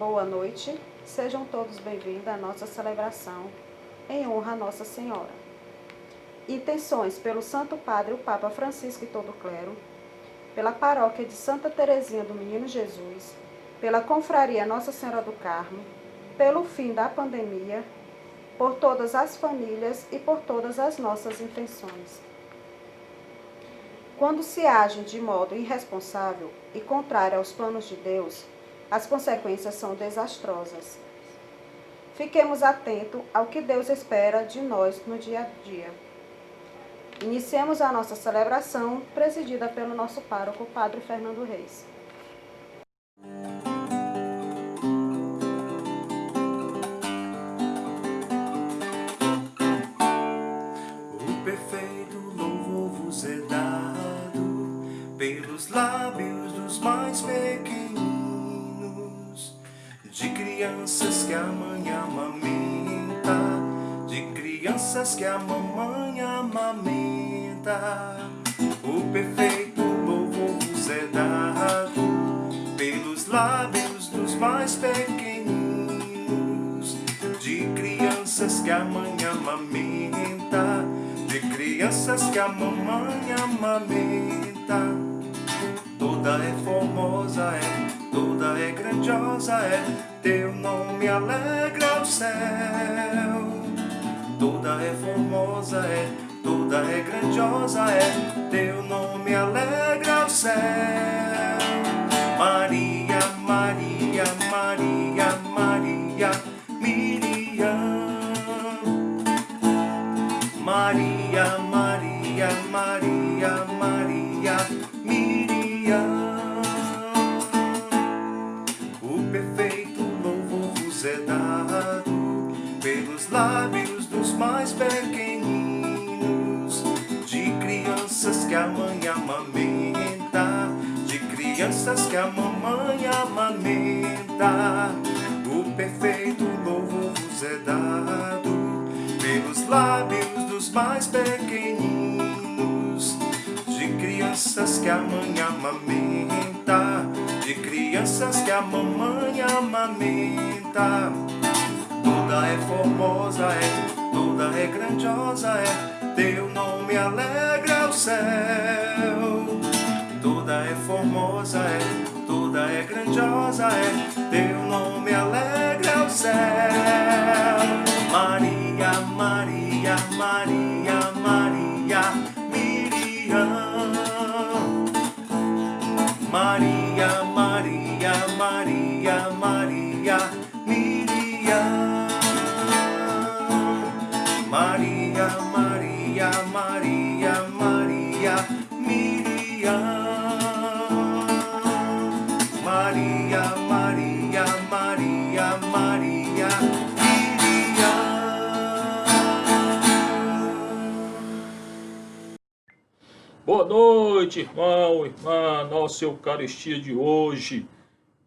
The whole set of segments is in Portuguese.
Boa noite, sejam todos bem-vindos à nossa celebração em honra a Nossa Senhora. Intenções pelo Santo Padre, o Papa Francisco e todo o clero, pela paróquia de Santa Teresinha do Menino Jesus, pela confraria Nossa Senhora do Carmo, pelo fim da pandemia, por todas as famílias e por todas as nossas intenções. Quando se age de modo irresponsável e contrário aos planos de Deus, as consequências são desastrosas. Fiquemos atentos ao que Deus espera de nós no dia a dia. Iniciemos a nossa celebração, presidida pelo nosso pároco, Padre Fernando Reis. O perfeito louvor vos é dado pelos lábios dos mais pequeninos, de crianças que a mãe amamenta, de crianças que a mamãe amamenta. O perfeito louvor vos é dado pelos lábios dos mais pequeninos, de crianças que a mãe amamenta, de crianças que a mamãe amamenta. Toda é formosa, toda é grandiosa, teu nome alegra o céu. Toda é formosa, toda é grandiosa, teu nome alegra o céu. Maria, Maria, Maria, Maria, Miriam. Maria, Maria, Maria, Maria, Miriam. O perfeito louvor vos é dado pelos lábios dos mais pequeninos, de crianças que a mãe amamenta, de crianças que a mamãe amamenta. O perfeito louvor vos é dado pelos lábios dos mais pequeninos, de crianças que a mãe amamenta, de crianças que a mamãe amamenta. Toda é formosa, toda é grandiosa, teu nome alegra o céu. Toda é formosa, toda é grandiosa, teu nome alegra o céu. Maria, Maria, Maria, Maria, Miriam. Maria, Maria, Maria, Maria, Miriam. Maria, Maria, Maria, Maria, Miriam. Maria, Maria, Maria, Maria, Miriam. Boa noite, irmão, irmã, nossa Eucaristia de hoje.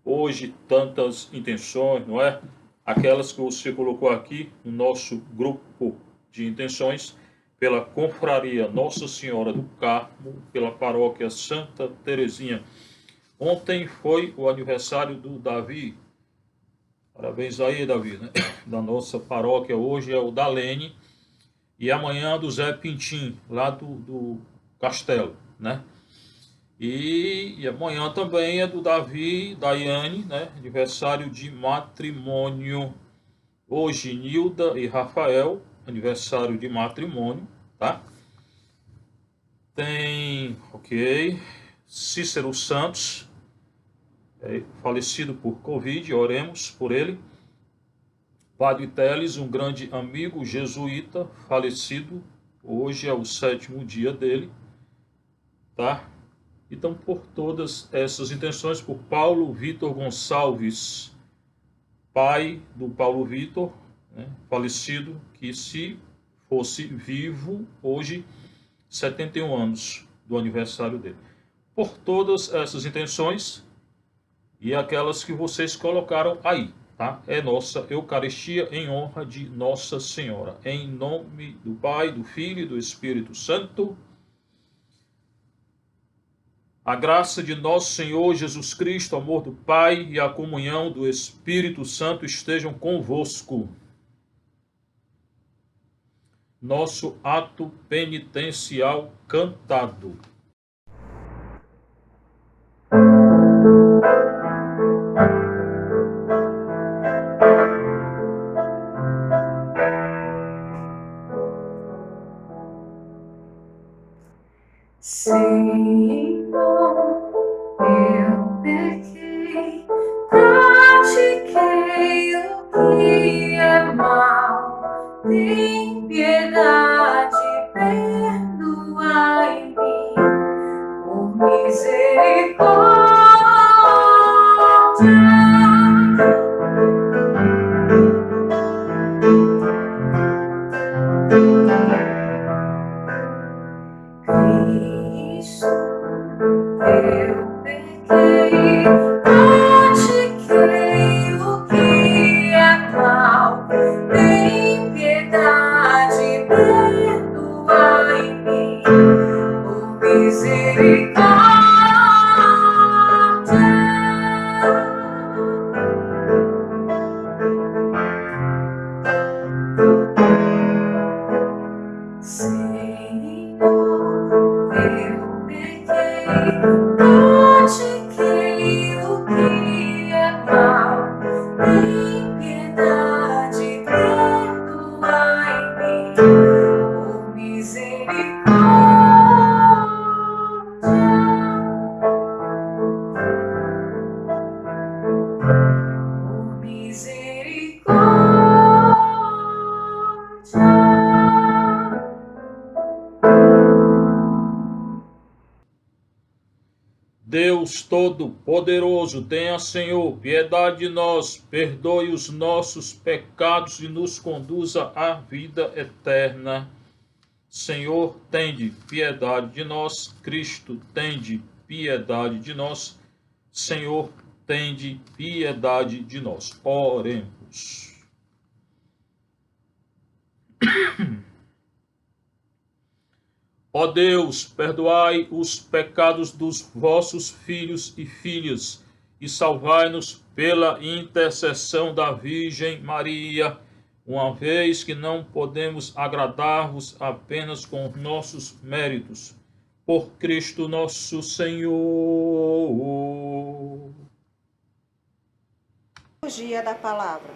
Hoje tantas intenções, não é? Aquelas que você colocou aqui no nosso grupo de intenções, pela confraria Nossa Senhora do Carmo, pela paróquia Santa Teresinha. Ontem foi o aniversário do Davi. Parabéns aí, Davi, né? Da nossa paróquia. Hoje é o da Lene e amanhã do Zé Pintim, lá do Castelo, né? E amanhã também é do Davi e Daiane, né? Aniversário de matrimônio. Hoje, Nilda e Rafael, aniversário de matrimônio, tá? Tem, ok, Cícero Santos, falecido por Covid, oremos por ele. Padre Teles, um grande amigo jesuíta, falecido, hoje é o 7º dia dele, tá? Então, por todas essas intenções, por Paulo Vitor Gonçalves, pai do Paulo Vitor, né, falecido, que se fosse vivo, hoje, 71 anos do aniversário dele. Por todas essas intenções e aquelas que vocês colocaram aí, tá? É nossa Eucaristia em honra de Nossa Senhora. Em nome do Pai, do Filho e do Espírito Santo. A graça de nosso Senhor Jesus Cristo, o amor do Pai e a comunhão do Espírito Santo estejam convosco. Nosso ato penitencial cantado. Senhor, eu pequei, pratiquei o que é mal. Tem piedade, perdoai-me, por misericórdia. Cristo, eu pequei, pratiquei o que é mal. Tem piedade, perdoai-me, por misericórdia. Senhor, eu pequei, pratiquei o que é mal. Tem piedade, perdoai-me, por misericórdia. Deus Todo-Poderoso, tenha, Senhor, piedade de nós, perdoe os nossos pecados e nos conduza à vida eterna. Senhor, tende piedade de nós. Cristo, tende piedade de nós. Senhor, tende piedade de nós. Oremos. Ó Deus, perdoai os pecados dos vossos filhos e filhas e salvai-nos pela intercessão da Virgem Maria, uma vez que não podemos agradar-vos apenas com nossos méritos. Por Cristo nosso Senhor. Liturgia da palavra.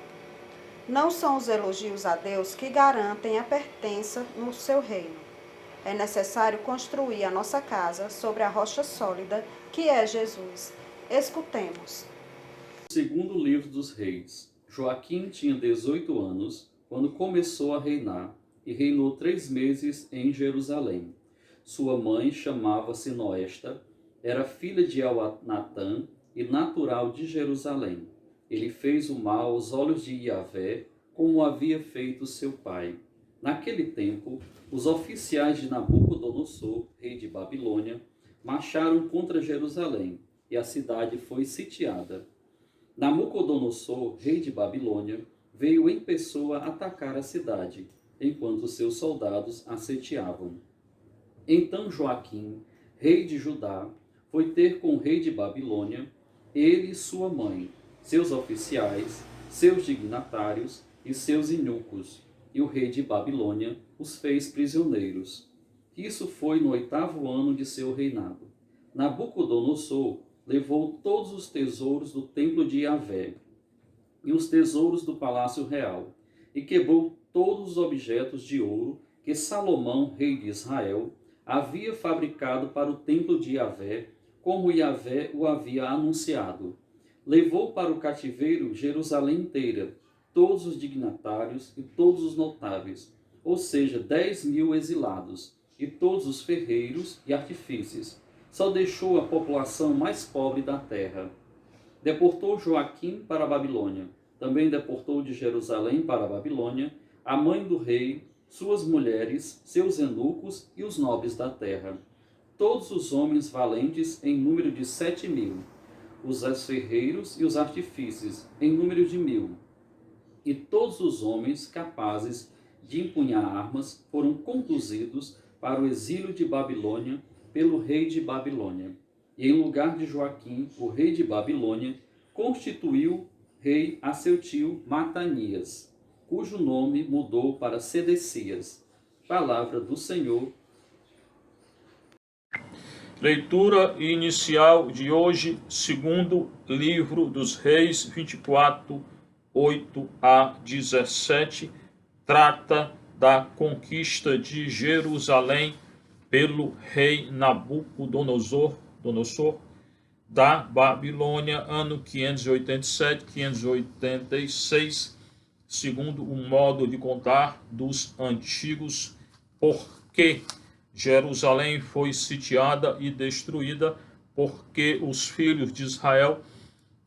Não são os elogios a Deus que garantem a pertença no seu reino. É necessário construir a nossa casa sobre a rocha sólida, que é Jesus. Escutemos. Segundo livro dos Reis. Joaquim tinha 18 anos quando começou a reinar e reinou 3 meses em Jerusalém. Sua mãe chamava-se Noesta, era filha de Elnatã e natural de Jerusalém. Ele fez o mal aos olhos de Iavé, como havia feito seu pai. Naquele tempo, os oficiais de Nabucodonosor, rei de Babilônia, marcharam contra Jerusalém e a cidade foi sitiada. Nabucodonosor, rei de Babilônia, veio em pessoa atacar a cidade, enquanto seus soldados a sitiavam. Então Joaquim, rei de Judá, foi ter com o rei de Babilônia, ele e sua mãe, seus oficiais, seus dignatários e seus eunucos, e o rei de Babilônia os fez prisioneiros. Isso foi no 8º ano de seu reinado. Nabucodonosor levou todos os tesouros do templo de Iavé e os tesouros do palácio real, e quebrou todos os objetos de ouro que Salomão, rei de Israel, havia fabricado para o templo de Iavé, como Iavé o havia anunciado. Levou para o cativeiro Jerusalém inteira, todos os dignatários e todos os notáveis, ou seja, 10.000 exilados, e todos os ferreiros e artífices. Só deixou a população mais pobre da terra. Deportou Joaquim para a Babilônia. Também deportou de Jerusalém para a Babilônia a mãe do rei, suas mulheres, seus eunucos e os nobres da terra. Todos os homens valentes em número de 7.000. Os ferreiros e os artífices em número de 1.000. E todos os homens capazes de empunhar armas foram conduzidos para o exílio de Babilônia pelo rei de Babilônia. E em lugar de Joaquim, o rei de Babilônia, constituiu rei a seu tio Matanias, cujo nome mudou para Sedecias. Palavra do Senhor. Leitura inicial de hoje, segundo livro dos Reis 24, 8 a 17, trata da conquista de Jerusalém pelo rei Nabucodonosor da Babilônia, ano 587-586, segundo o modo de contar dos antigos, porque Jerusalém foi sitiada e destruída, porque os filhos de Israel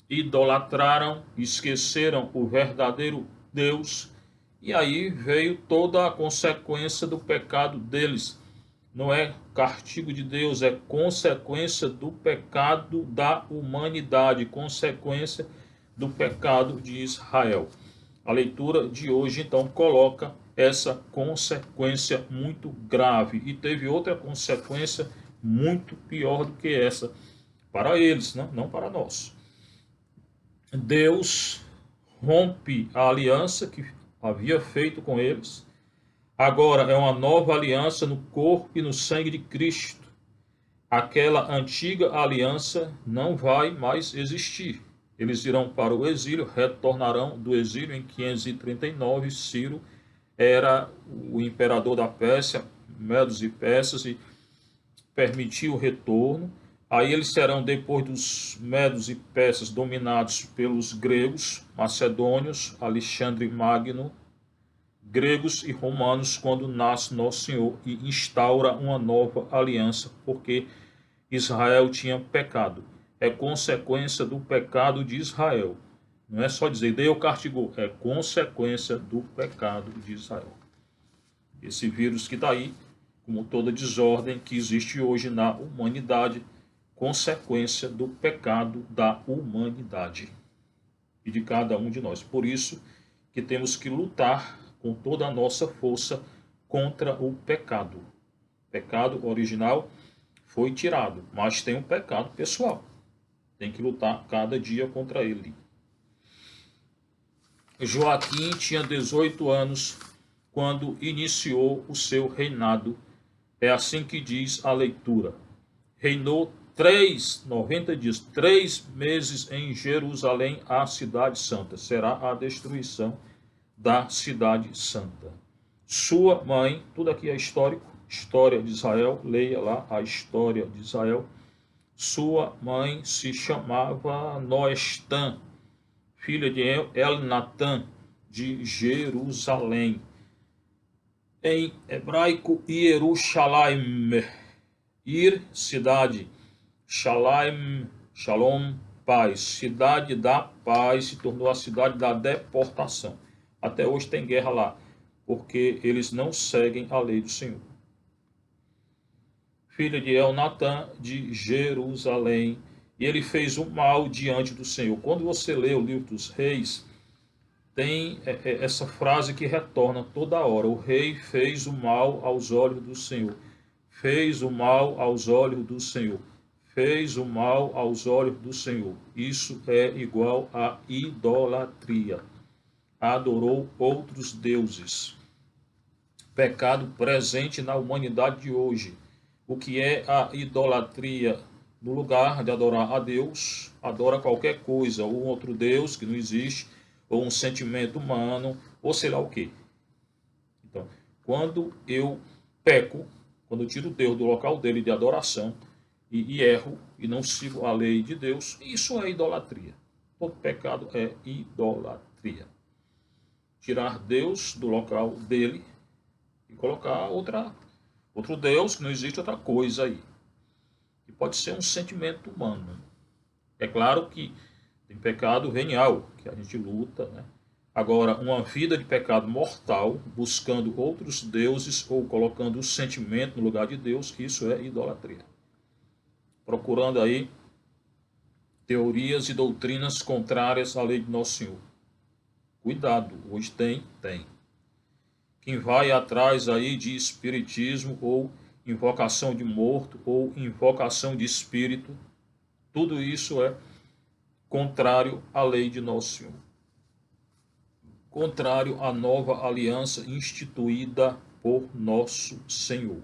idolatraram, esqueceram o verdadeiro Deus, e aí veio toda a consequência do pecado deles. Não é castigo de Deus, é consequência do pecado da humanidade, consequência do pecado de Israel. A leitura de hoje, então, coloca essa consequência muito grave. E teve outra consequência muito pior do que essa para eles, não para nós. Deus rompe a aliança que havia feito com eles. Agora é uma nova aliança no corpo e no sangue de Cristo. Aquela antiga aliança não vai mais existir. Eles irão para o exílio, retornarão do exílio em 539. Ciro era o imperador da Pérsia, Medos e Persas, e permitiu o retorno. Aí eles serão, depois dos Medos e Persas, dominados pelos gregos, macedônios, Alexandre Magno, gregos e romanos, quando nasce Nosso Senhor e instaura uma nova aliança, porque Israel tinha pecado. É consequência do pecado de Israel. Não é só dizer, Deus castigou, é consequência do pecado de Israel. Esse vírus que está aí, como toda desordem que existe hoje na humanidade, consequência do pecado da humanidade e de cada um de nós. Por isso que temos que lutar com toda a nossa força contra o pecado. O pecado original foi tirado, mas tem um pecado pessoal. Tem que lutar cada dia contra ele. Joaquim tinha 18 anos quando iniciou o seu reinado. É assim que diz a leitura. Reinou 90 dias, 3 meses em Jerusalém, a cidade santa. Será a destruição da cidade santa. Sua mãe, tudo aqui é histórico, história de Israel, leia lá a história de Israel. Sua mãe se chamava Noestã, filha de Elnatã, de Jerusalém. Em hebraico, Yerushalayim, cidade, Shalaim, Shalom, paz. Cidade da paz se tornou a cidade da deportação. Até hoje tem guerra lá, porque eles não seguem a lei do Senhor. Filha de Elnatã, de Jerusalém, e ele fez o mal diante do Senhor. Quando você lê o livro dos reis, tem essa frase que retorna toda hora. O rei fez o mal aos olhos do Senhor. Fez o mal aos olhos do Senhor. Fez o mal aos olhos do Senhor. Isso é igual a idolatria. Adorou outros deuses. Pecado presente na humanidade de hoje. O que é a idolatria? No lugar de adorar a Deus, adora qualquer coisa, ou um outro Deus que não existe, ou um sentimento humano, ou sei lá o quê. Então, quando eu peco, quando eu tiro Deus do local dele de adoração, e erro, e não sigo a lei de Deus, isso é idolatria. Todo pecado é idolatria. Tirar Deus do local dele e colocar outro Deus, que não existe outra coisa aí. Que pode ser um sentimento humano. É claro que tem pecado venial, que a gente luta, né? Agora, uma vida de pecado mortal, buscando outros deuses ou colocando o sentimento no lugar de Deus, isso é idolatria. Procurando aí teorias e doutrinas contrárias à lei de Nosso Senhor. Cuidado, hoje tem. Quem vai atrás aí de espiritismo ou invocação de morto ou invocação de espírito, Tudo isso é contrário à lei de nosso Senhor. Contrário à nova aliança instituída por nosso Senhor.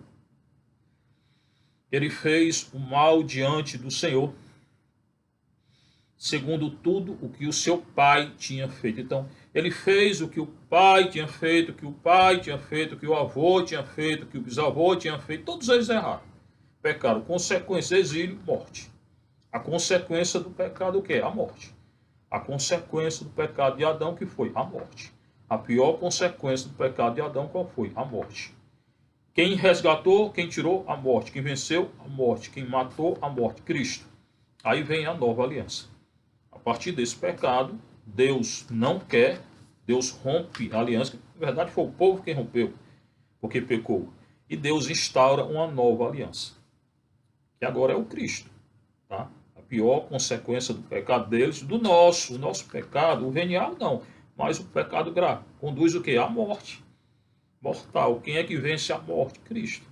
Ele fez o mal diante do Senhor, segundo tudo o que o seu pai tinha feito. Então, ele fez o que o pai tinha feito, o que o pai tinha feito, o que o avô tinha feito, o que o bisavô tinha feito. Todos eles erraram. Pecaram. Consequência, exílio, morte. A consequência do pecado o que é? A morte. A consequência do pecado de Adão que foi? A morte. A pior consequência do pecado de Adão qual foi? A morte. Quem resgatou, quem tirou? A morte. Quem venceu? A morte. Quem matou? A morte. Cristo. Aí vem a nova aliança. A partir desse pecado, Deus não quer, Deus rompe a aliança. Na verdade, foi o povo quem rompeu, porque pecou. E Deus instaura uma nova aliança, que agora é o Cristo. Tá? A pior consequência do pecado deles, o nosso pecado, o venial não, mas o pecado grave, conduz o quê? A morte mortal. Quem é que vence a morte? Cristo.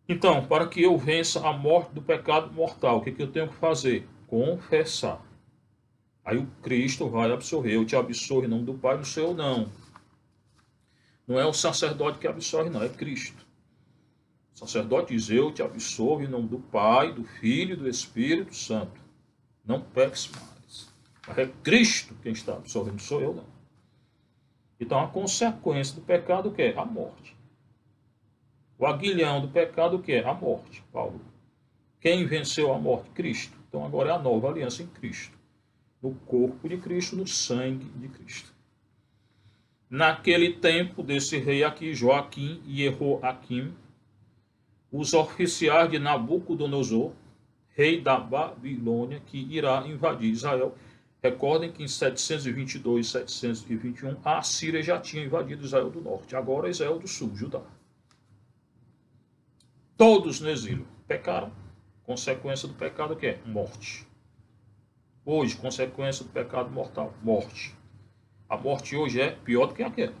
Então, para que eu vença a morte do pecado mortal, o que eu tenho que fazer? Confessar. Aí o Cristo vai absorver. Eu te absolvo em nome do Pai, no seu não. Não é o sacerdote que absorve, não, é Cristo. O sacerdote diz, eu te absolvo em nome do Pai, do Filho e do Espírito Santo. Não peques mais. Mas é Cristo quem está absorvendo, não sou eu, não. Então a consequência do pecado o que é? A morte. O aguilhão do pecado o que é? A morte, Paulo. Quem venceu a morte? Cristo. Então agora é a nova aliança em Cristo. No corpo de Cristo, no sangue de Cristo. Naquele tempo desse rei aqui, Joaquim e Jeoaquim, os oficiais de Nabucodonosor, rei da Babilônia, que irá invadir Israel. Recordem que em 722 e 721 a Assíria já tinha invadido Israel do norte. Agora Israel do sul, Judá. Todos no exílio pecaram. Consequência do pecado o que é? Morte. Hoje, consequência do pecado mortal, morte. A morte hoje é pior do que aquela.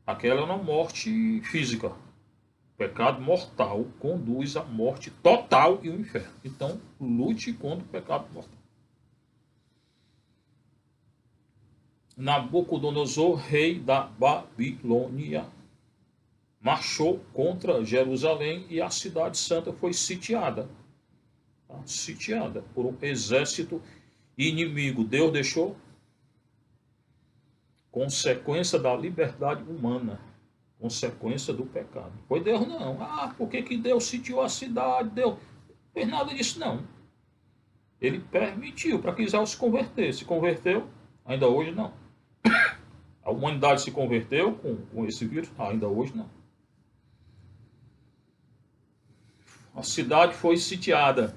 Aquela é uma morte física. O pecado mortal conduz à morte total e ao inferno. Então, lute contra o pecado mortal. Nabucodonosor, rei da Babilônia, marchou contra Jerusalém e a cidade santa foi sitiada. Tá? Sitiada por um exército inimigo. Deus deixou? Consequência da liberdade humana. Consequência do pecado. Foi Deus não. Por que Deus sitiou a cidade? Deus não fez nada disso não. Ele permitiu para que Israel se convertesse. Se converteu? Ainda hoje não. A humanidade se converteu com esse vírus? Ainda hoje não. A cidade foi sitiada.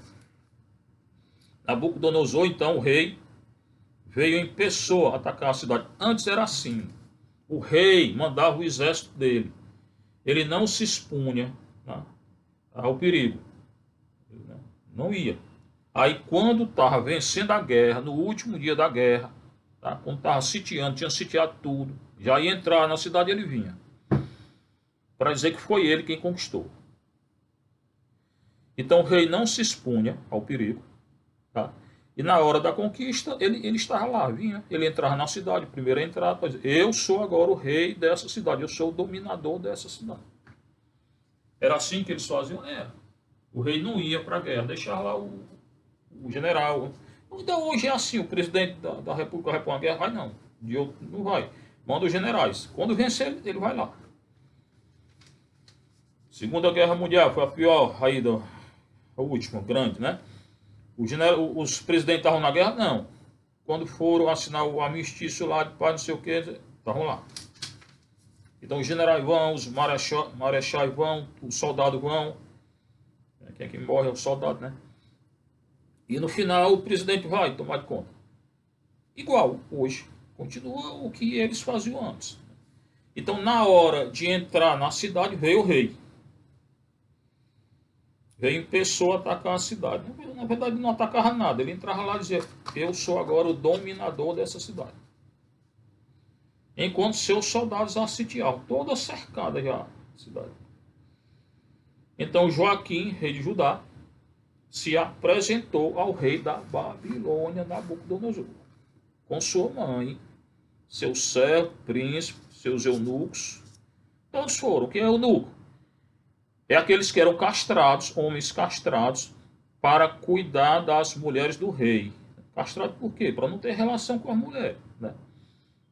Nabucodonosor, então, o rei, veio em pessoa atacar a cidade. Antes era assim. O rei mandava o exército dele. Ele não se expunha, né, ao perigo. Não ia. Aí quando estava vencendo a guerra, no último dia da guerra, tá, quando estava sitiando, tinha sitiado tudo, já ia entrar na cidade, ele vinha. Para dizer que foi ele quem conquistou. Então o rei não se expunha ao perigo. Tá? E na hora da conquista, ele estava lá, vinha. Ele entrava na cidade, primeiro a entrar, para dizer, eu sou agora o rei dessa cidade, eu sou o dominador dessa cidade. Era assim que eles faziam? Era. O rei não ia para a guerra, deixava lá o general. Então hoje é assim, o presidente da República vai para uma guerra, vai não. De outro não vai. Manda os generais. Quando vencer, ele vai lá. Segunda Guerra Mundial foi a pior aí a última, grande, né? Os presidentes estavam na guerra? Não. Quando foram assinar o armistício lá de paz, não sei o que, estavam lá. Então os generais vão, os marechais vão, os soldados vão. Quem é que morre é o soldado, né? E no final o presidente vai tomar de conta. Igual hoje. Continua o que eles faziam antes. Então na hora de entrar na cidade veio o rei. Veio em pessoa atacar a cidade. Na verdade não atacava nada. Ele entrava lá e dizia, eu sou agora o dominador dessa cidade. Enquanto seus soldados a sitiavam. Toda cercada já a cidade. Então Joaquim, rei de Judá, se apresentou ao rei da Babilônia, Nabucodonosor, com sua mãe, seu servo, príncipe, seus eunucos. Todos foram. Quem é eunuco? É aqueles que eram castrados, homens castrados, para cuidar das mulheres do rei. Castrado por quê? Para não ter relação com a mulher, né?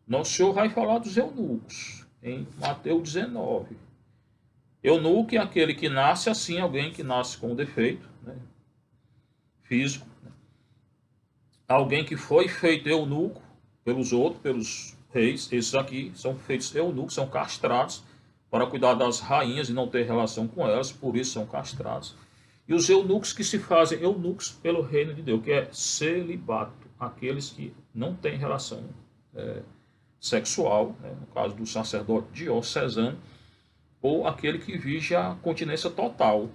Nosso Senhor vai falar dos eunucos, em Mateus 19. Eunuco é aquele que nasce assim, alguém que nasce com um defeito, né, físico. Né? Alguém que foi feito eunuco pelos outros, pelos reis. Esses aqui são feitos eunucos, são castrados para cuidar das rainhas e não ter relação com elas, por isso são castrados. E os eunucos que se fazem eunucos pelo reino de Deus, que é celibato, aqueles que não têm relação sexual, né, no caso do sacerdote diocesano, ou aquele que vige a continência total,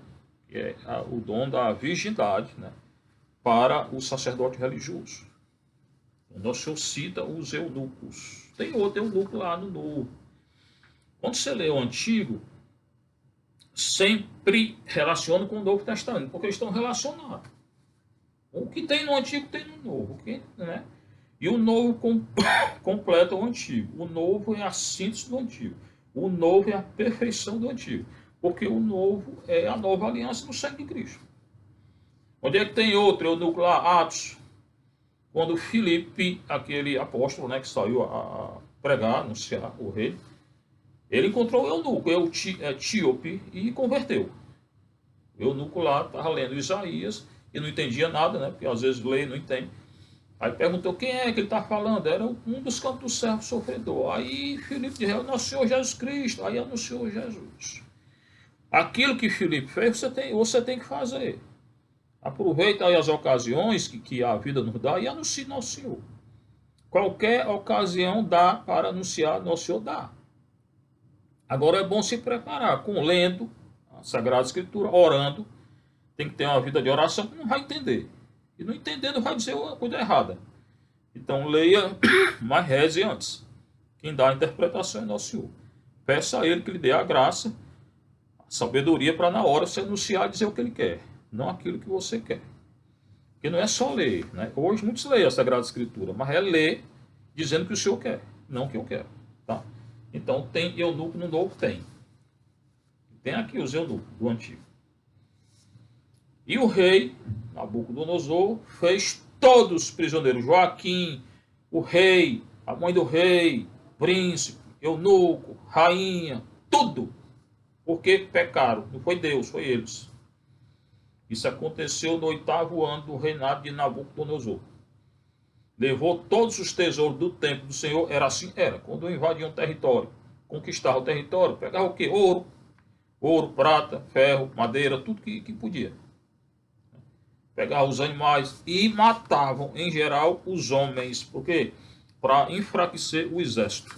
que é o dom da virgindade, né, para o sacerdote religioso. O nosso Senhor cita os eunucos. Tem outro eunuco lá no Novo. Quando você lê o Antigo, sempre relaciona com o Novo Testamento, porque eles estão relacionados. O que tem no Antigo tem no Novo, né? E o Novo completa o Antigo. O Novo é a síntese do Antigo. O Novo é a perfeição do Antigo. Porque o Novo é a nova aliança no sangue de Cristo. Onde é que tem outro eunuco lá? Atos. Quando Filipe, aquele apóstolo, né, que saiu a pregar, anunciar o rei, ele encontrou o eunuco, etíope, e converteu. O eunuco lá estava lendo Isaías e não entendia nada, né? Porque às vezes lê e não entende. Aí perguntou quem é que ele está falando. Era um dos cantos do servo sofredor. Aí Filipe disse, é o nosso Senhor Jesus Cristo. Aí anunciou Jesus. Aquilo que Filipe fez, você tem que fazer. Aproveita aí as ocasiões que a vida nos dá e anuncie nosso Senhor. Qualquer ocasião dá para anunciar nosso Senhor, dá. Agora é bom se preparar com lendo a Sagrada Escritura, orando. Tem que ter uma vida de oração que não vai entender. E não entendendo vai dizer uma coisa errada. Então leia, mas reze antes. Quem dá a interpretação é nosso Senhor. Peça a Ele que lhe dê a graça, a sabedoria para na hora você anunciar e dizer o que Ele quer. Não aquilo que você quer. Porque não é só ler. Né? Hoje muitos leem a Sagrada Escritura, mas é ler dizendo o que o Senhor quer, não o que eu quero. Tá? Então tem eunuco no Novo? Tem. Tem aqui os eunucos do Antigo. E o rei, Nabucodonosor, fez todos os prisioneiros. Joaquim, o rei, a mãe do rei, príncipe, eunuco, rainha, tudo. Porque pecaram. Não foi Deus, foi eles. Isso aconteceu no 8º ano do reinado de Nabucodonosor. Levou todos os tesouros do templo do Senhor. Era assim? Era. Quando invadia um território, conquistava o território, pegava o quê? Ouro, prata, ferro, madeira, tudo que podia. Pegavam os animais e matavam, em geral, os homens. Por quê? Para enfraquecer o exército.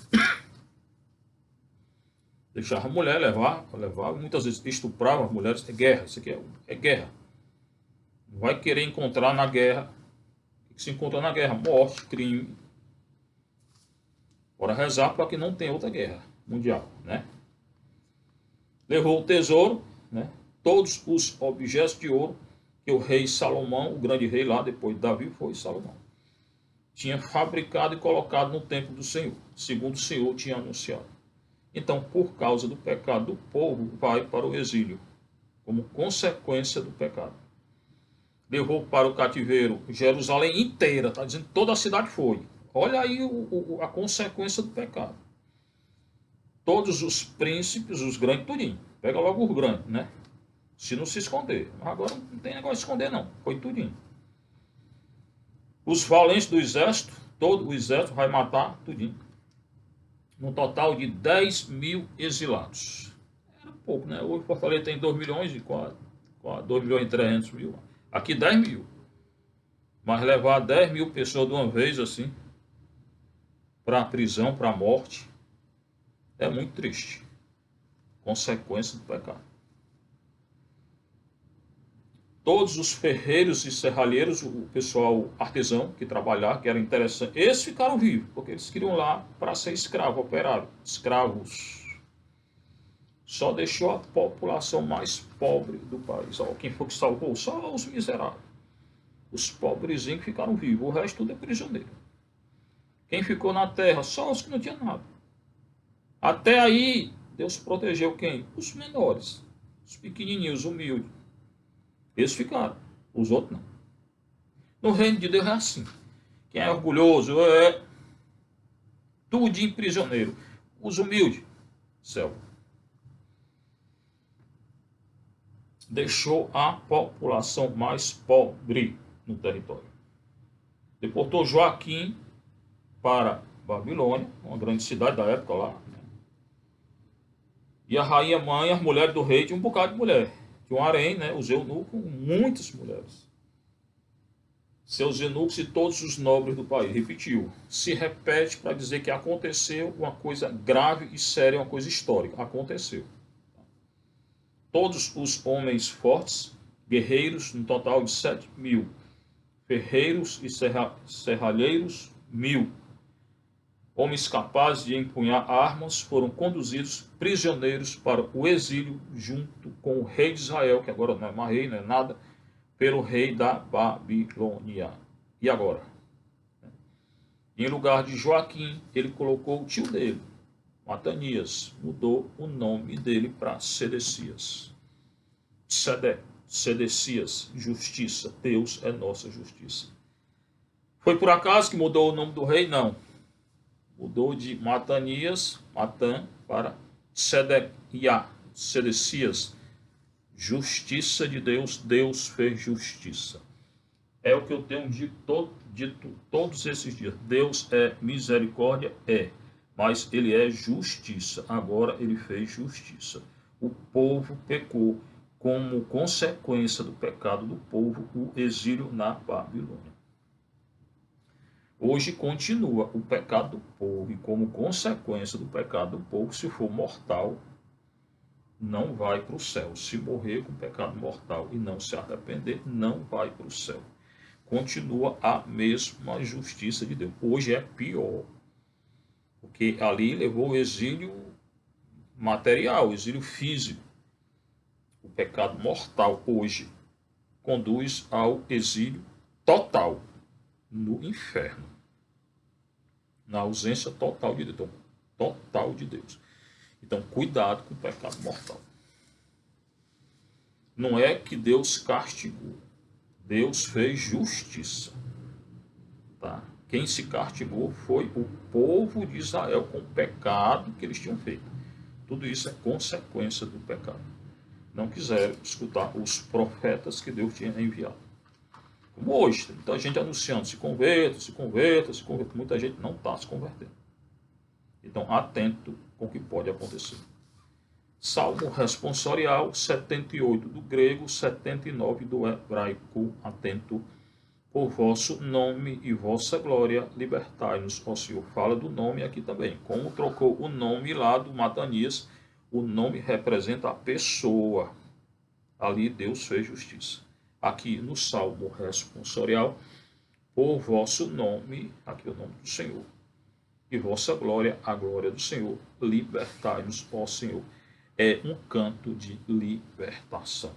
Deixava a mulher levar, muitas vezes estuprava as mulheres. É guerra, isso aqui é guerra. Não vai querer encontrar na guerra. O que se encontra na guerra? Morte, crime. Bora rezar para que não tenha outra guerra mundial, né? Levou o tesouro, né? Todos os objetos de ouro que o rei Salomão, o grande rei lá, depois de Davi, foi Salomão, tinha fabricado e colocado no templo do Senhor, segundo o Senhor tinha anunciado. Então, por causa do pecado do povo, vai para o exílio, como consequência do pecado. Levou para o cativeiro Jerusalém inteira, está dizendo que toda a cidade foi. Olha aí a consequência do pecado. Todos os príncipes, os grandes, tudinho. Pega logo os grandes, né? Se não se esconder. Mas agora não tem negócio de esconder, não. Foi tudinho. Os valentes do exército, todo o exército vai matar tudinho. Um total de 10 mil exilados. Era pouco, né? Hoje Fortaleza tem 2 milhões e 2 milhões e 300 mil. Aqui 10 mil. Mas levar 10 mil pessoas de uma vez assim, para a prisão, para a morte, é muito triste. Consequência do pecado. Todos os ferreiros e serralheiros, o pessoal artesão que trabalhava, que era interessante, esses ficaram vivos, porque eles queriam lá para ser escravo, operário, escravos. Só deixou a população mais pobre do país. Ó, quem foi que salvou? Só os miseráveis. Os pobrezinhos que ficaram vivos. O resto tudo é prisioneiro. Quem ficou na terra? Só os que não tinham nada. Até aí, Deus protegeu quem? Os menores. Os pequenininhos, os humildes. Eles ficaram. Os outros não. No reino de Deus é assim. Quem é orgulhoso é tudinho prisioneiro. Os humildes, céu. Deixou a população mais pobre no território. Deportou Joaquim para Babilônia, uma grande cidade da época lá. E a rainha mãe, as mulheres do rei, tinha um bocado de mulher. Tinha um harém, né, os eunucos, muitas mulheres. Seus eunucos e todos os nobres do país. Repetiu. Se repete para dizer que aconteceu uma coisa grave e séria, uma coisa histórica. Aconteceu. Todos os homens fortes, guerreiros, no total de 7.000. Ferreiros e serralheiros, 1.000. Homens capazes de empunhar armas foram conduzidos prisioneiros para o exílio junto com o rei de Israel, que agora não é mais rei, não é nada, pelo rei da Babilônia. E agora? Em lugar de Joaquim, ele colocou o tio dele, Matanias, mudou o nome dele para Sedecias. Sedecias, justiça. Deus é nossa justiça. Foi por acaso que mudou o nome do rei? Não. Mudou de Matanias, Matan, para Sedequiá, Sedecias. Justiça de Deus, Deus fez justiça. É o que eu tenho dito todos esses dias. Deus é misericórdia? É. Mas ele é justiça. Agora ele fez justiça. O povo pecou. Como consequência do pecado do povo, o exílio na Babilônia. Hoje continua o pecado do povo, e como consequência do pecado do povo, se for mortal, não vai para o céu. Se morrer com pecado mortal e não se arrepender, não vai para o céu. Continua a mesma justiça de Deus. Hoje é pior, porque ali levou o exílio material, o exílio físico. O pecado mortal hoje conduz ao exílio total no inferno, na ausência total de Deus. Então, total de Deus. Então, cuidado com o pecado mortal. Não é que Deus castigou. Deus fez justiça. Tá? Quem se castigou foi o povo de Israel com o pecado que eles tinham feito. Tudo isso é consequência do pecado. Não quiseram escutar os profetas que Deus tinha enviado. Como hoje, tem muita gente anunciando, se converta, se converta, se converta. Muita gente não está se convertendo. Então, atento com o que pode acontecer. Salmo responsorial, 78 do grego, 79 do hebraico. Atento. Por vosso nome e vossa glória, libertai-nos, ó Senhor. Fala do nome aqui também. Como trocou o nome lá do Matanias, o nome representa a pessoa. Ali Deus fez justiça. Aqui no Salmo responsorial, por vosso nome, aqui é o nome do Senhor, e vossa glória, a glória do Senhor, libertai-nos, ó Senhor. É um canto de libertação.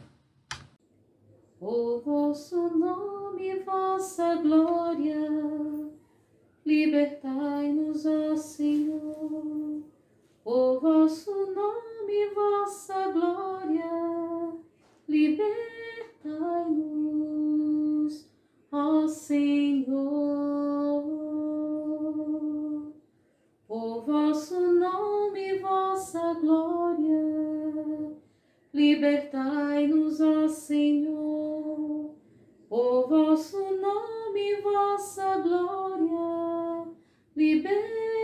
O vosso nome, vossa glória, libertai-nos, ó Senhor. O vosso nome, vossa glória, libertai-nos, ó Senhor. O vosso nome, vossa glória, libertai-nos, ó Senhor. O vosso nome, vossa glória, libertai-nos,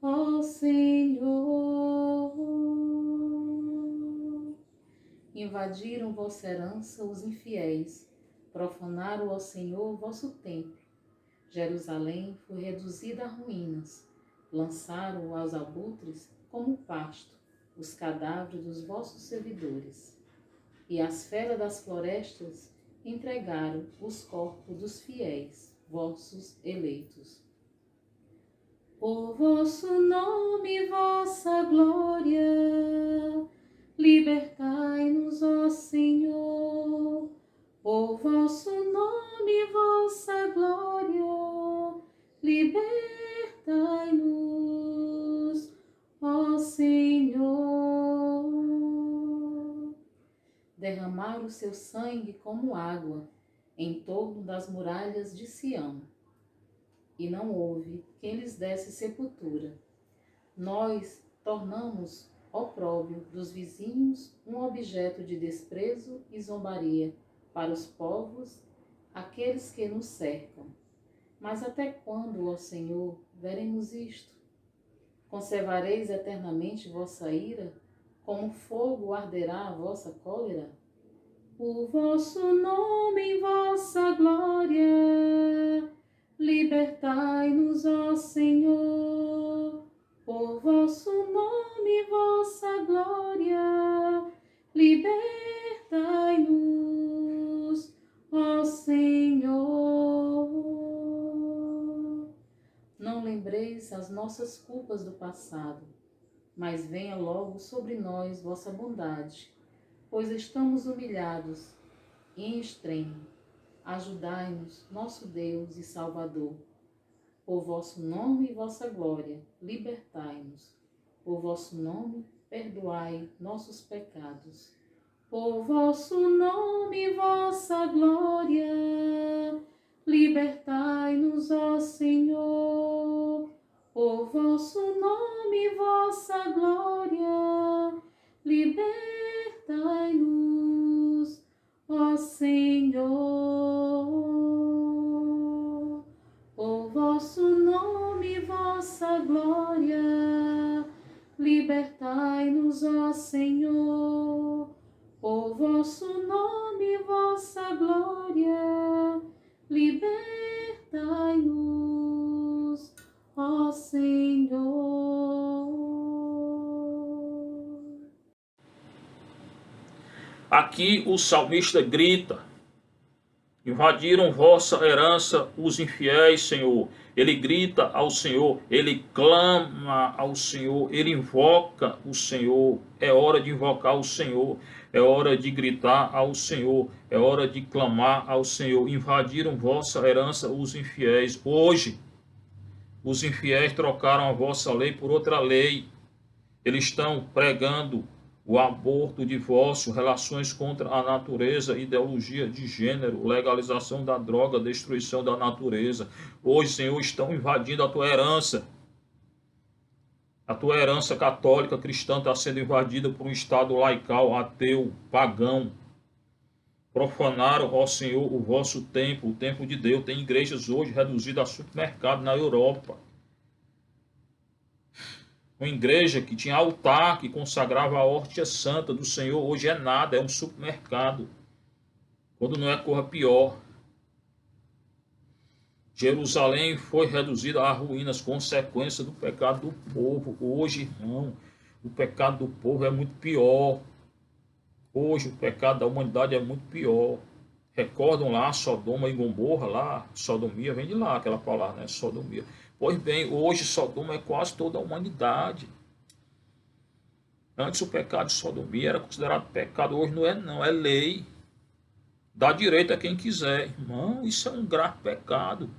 ó Senhor. Invadiram vossa herança os infiéis, profanaram ao Senhor vosso templo. Jerusalém foi reduzida a ruínas, lançaram aos abutres como pasto os cadáveres dos vossos servidores, e as feras das florestas entregaram os corpos dos fiéis, vossos eleitos. Por vosso nome, vossa glória, libertai-nos, ó Senhor. Por vosso nome, vossa glória, libertai-nos, ó Senhor. Derramaram o seu sangue como água em torno das muralhas de Sião, e não houve quem lhes desse sepultura. Nós tornamos opróbrio dos vizinhos um objeto de desprezo e zombaria para os povos, aqueles que nos cercam. Mas até quando, ó Senhor, veremos isto? Conservareis eternamente vossa ira? Como fogo arderá a vossa cólera? Por vosso nome e vossa glória, libertai-nos, ó Senhor. Por vosso nome e vossa glória, libertai-nos, ó Senhor. Não lembreis as nossas culpas do passado, mas venha logo sobre nós vossa bondade, pois estamos humilhados e em extremo. Ajudai-nos, nosso Deus e Salvador. Por vosso nome e vossa glória, libertai-nos. Por vosso nome, perdoai nossos pecados. Por vosso nome e vossa glória, libertai-nos, ó Senhor. Por vosso nome e vossa glória, libertai-nos, ó Senhor. Por vosso nome e vossa glória, libertai-nos, ó Senhor. Por vosso nome e vossa glória, libertai-nos, ó Senhor. Aqui o salmista grita: invadiram vossa herança os infiéis, Senhor. Ele grita ao Senhor, ele clama ao Senhor, ele invoca o Senhor. É hora de invocar o Senhor, é hora de gritar ao Senhor, é hora de clamar ao Senhor. Invadiram vossa herança os infiéis. Hoje, os infiéis trocaram a vossa lei por outra lei. Eles estão pregando o aborto, o divórcio, relações contra a natureza, ideologia de gênero, legalização da droga, destruição da natureza. Hoje, Senhor, estão invadindo a tua herança. A tua herança católica cristã está sendo invadida por um Estado laical, ateu, pagão. Profanaram, ó Senhor, o vosso templo, o templo de Deus. Tem igrejas hoje reduzidas a supermercado na Europa. Uma igreja que tinha altar, que consagrava a hóstia santa do Senhor, hoje é nada, é um supermercado. Quando não é coisa pior. Jerusalém foi reduzida a ruínas, consequência do pecado do povo. Hoje, irmão, o pecado do povo é muito pior. Hoje o pecado da humanidade é muito pior. Recordam lá Sodoma e Gomorra, lá, sodomia, vem de lá aquela palavra, né? Sodomia. Pois bem, hoje Sodoma é quase toda a humanidade. Antes o pecado de sodomia era considerado pecado, hoje não é não, é lei. Dá direito a quem quiser. Irmão, isso é um grave pecado.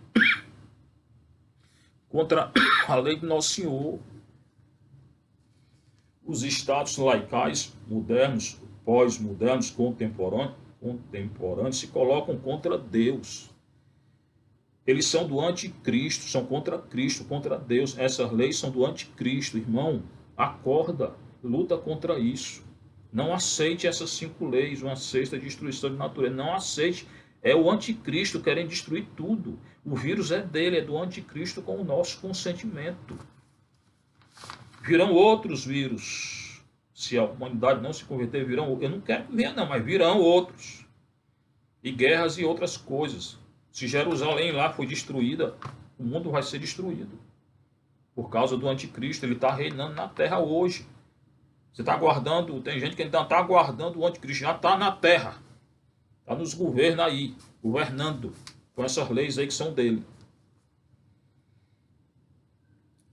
Contra a lei de Nosso Senhor. Os estados laicais modernos, pós-modernos, contemporâneos, se colocam contra Deus. Eles são do anticristo, são contra Cristo, contra Deus. Essas leis são do anticristo, irmão. Acorda, luta contra isso. Não aceite essas 5 leis, uma sexta destruição de natureza. Não aceite. É o anticristo querendo destruir tudo. O vírus é dele, é do anticristo com o nosso consentimento. Virão outros vírus. Se a humanidade não se converter, virão. Eu não quero que venha, não, mas virão outros. E guerras e outras coisas. Se Jerusalém lá foi destruída, o mundo vai ser destruído. Por causa do anticristo, ele está reinando na terra hoje. Você está aguardando, tem gente que ainda está aguardando o anticristo, já está na terra. Está nos governos aí, governando com essas leis aí que são dele.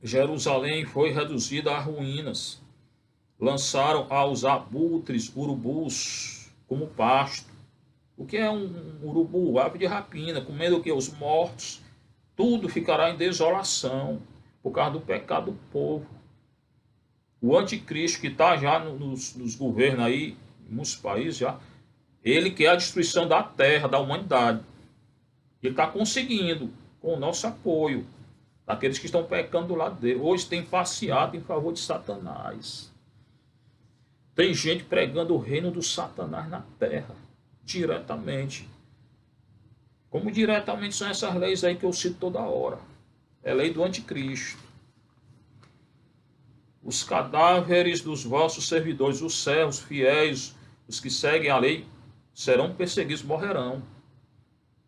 Jerusalém foi reduzida a ruínas. Lançaram aos abutres, urubus, como pasto. O que é um urubu? Ave de rapina, comendo o que? Os mortos. Tudo ficará em desolação por causa do pecado do povo. O anticristo que está já nos governos aí, em muitos países já, ele quer a destruição da terra, da humanidade. Ele está conseguindo, com o nosso apoio, daqueles que estão pecando do lado dele. Hoje tem passeado em favor de Satanás. Tem gente pregando o reino do Satanás na terra, diretamente. Como diretamente são essas leis aí que eu cito toda hora. É lei do anticristo. Os cadáveres dos vossos servidores, os servos fiéis, os que seguem a lei, serão perseguidos, morrerão.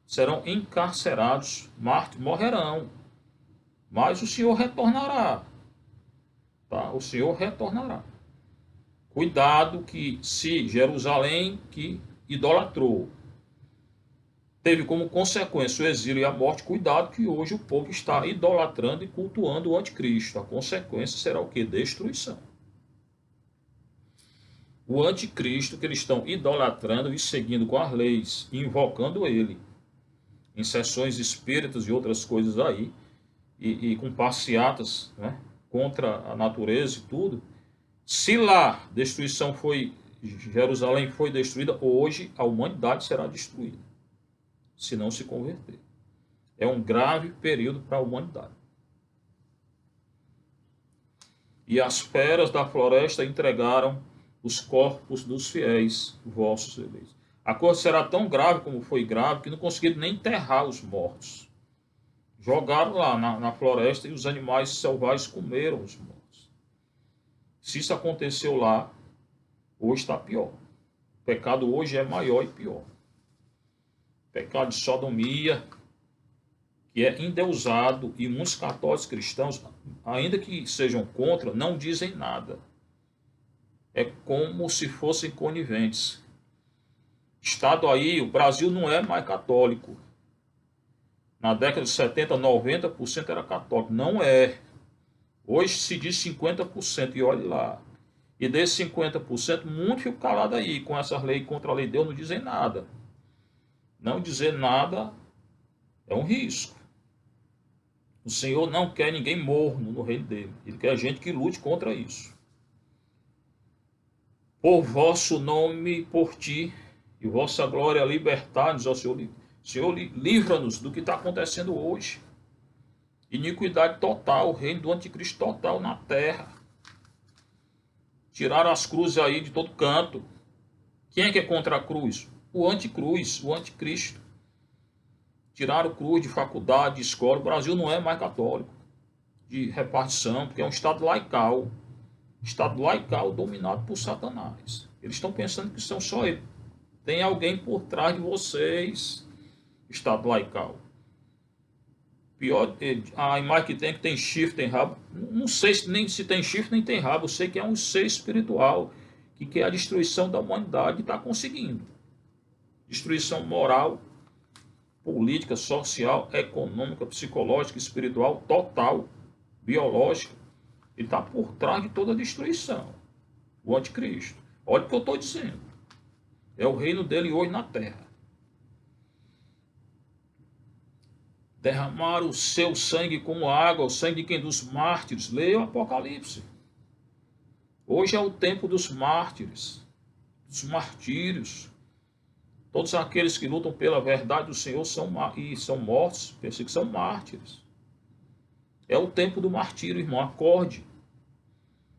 Serão encarcerados, mártires, morrerão. Mas o Senhor retornará. Tá? O Senhor retornará. Cuidado que se Jerusalém que idolatrou teve como consequência o exílio e a morte, cuidado que hoje o povo está idolatrando e cultuando o anticristo. A consequência será o quê? Destruição. O anticristo que eles estão idolatrando e seguindo com as leis, invocando ele, em sessões espíritas e outras coisas aí, e com passeatas, né, contra a natureza e tudo. Se lá destruição foi, Jerusalém foi destruída, hoje a humanidade será destruída, se não se converter. É um grave período para a humanidade. E as feras da floresta entregaram os corpos dos fiéis, vossos eleitos. A coisa será tão grave como foi grave que não conseguiram nem enterrar os mortos. Jogaram lá na floresta e os animais selvagens comeram os mortos. Se isso aconteceu lá, hoje está pior. O pecado hoje é maior e pior. O pecado de sodomia, que é endeusado, e muitos católicos cristãos, ainda que sejam contra, não dizem nada. É como se fossem coniventes. Estado aí, o Brasil não é mais católico. Na década de 70, 90% era católico. Não é. Hoje se diz 50%, e olhe lá. E desses 50%, muitos ficam calados aí, com essas leis contra a lei de Deus, não dizem nada. Não dizer nada é um risco. O Senhor não quer ninguém morno no reino dele. Ele quer gente que lute contra isso. Por vosso nome, por ti, e vossa glória libertar-nos, ó Senhor. Senhor, livra-nos do que está acontecendo hoje. Iniquidade total, o reino do anticristo total na terra. Tiraram as cruzes aí de todo canto. Quem é que é contra a cruz? O anticruz, o anticristo. Tiraram cruz de faculdade, de escola. O Brasil não é mais católico, de repartição, porque é um estado laical. Estado laical dominado por Satanás. Eles estão pensando que são só eles. Tem alguém por trás de vocês. Estado laical. Pior, a imagem que tem chifre, tem rabo. Não sei nem se tem chifre, nem tem rabo. Eu sei que é um ser espiritual que quer a destruição da humanidade e está conseguindo. Destruição moral, política, social, econômica, psicológica, espiritual, total, biológica. Ele está por trás de toda a destruição. O anticristo. Olha o que eu estou dizendo. É o reino dele hoje na terra. Derramaram o seu sangue como água, o sangue de quem? Dos mártires. Leia o Apocalipse. Hoje é o tempo dos mártires, dos martírios. Todos aqueles que lutam pela verdade do Senhor são mortos, pensei que são mártires. É o tempo do martírio, irmão. Acorde.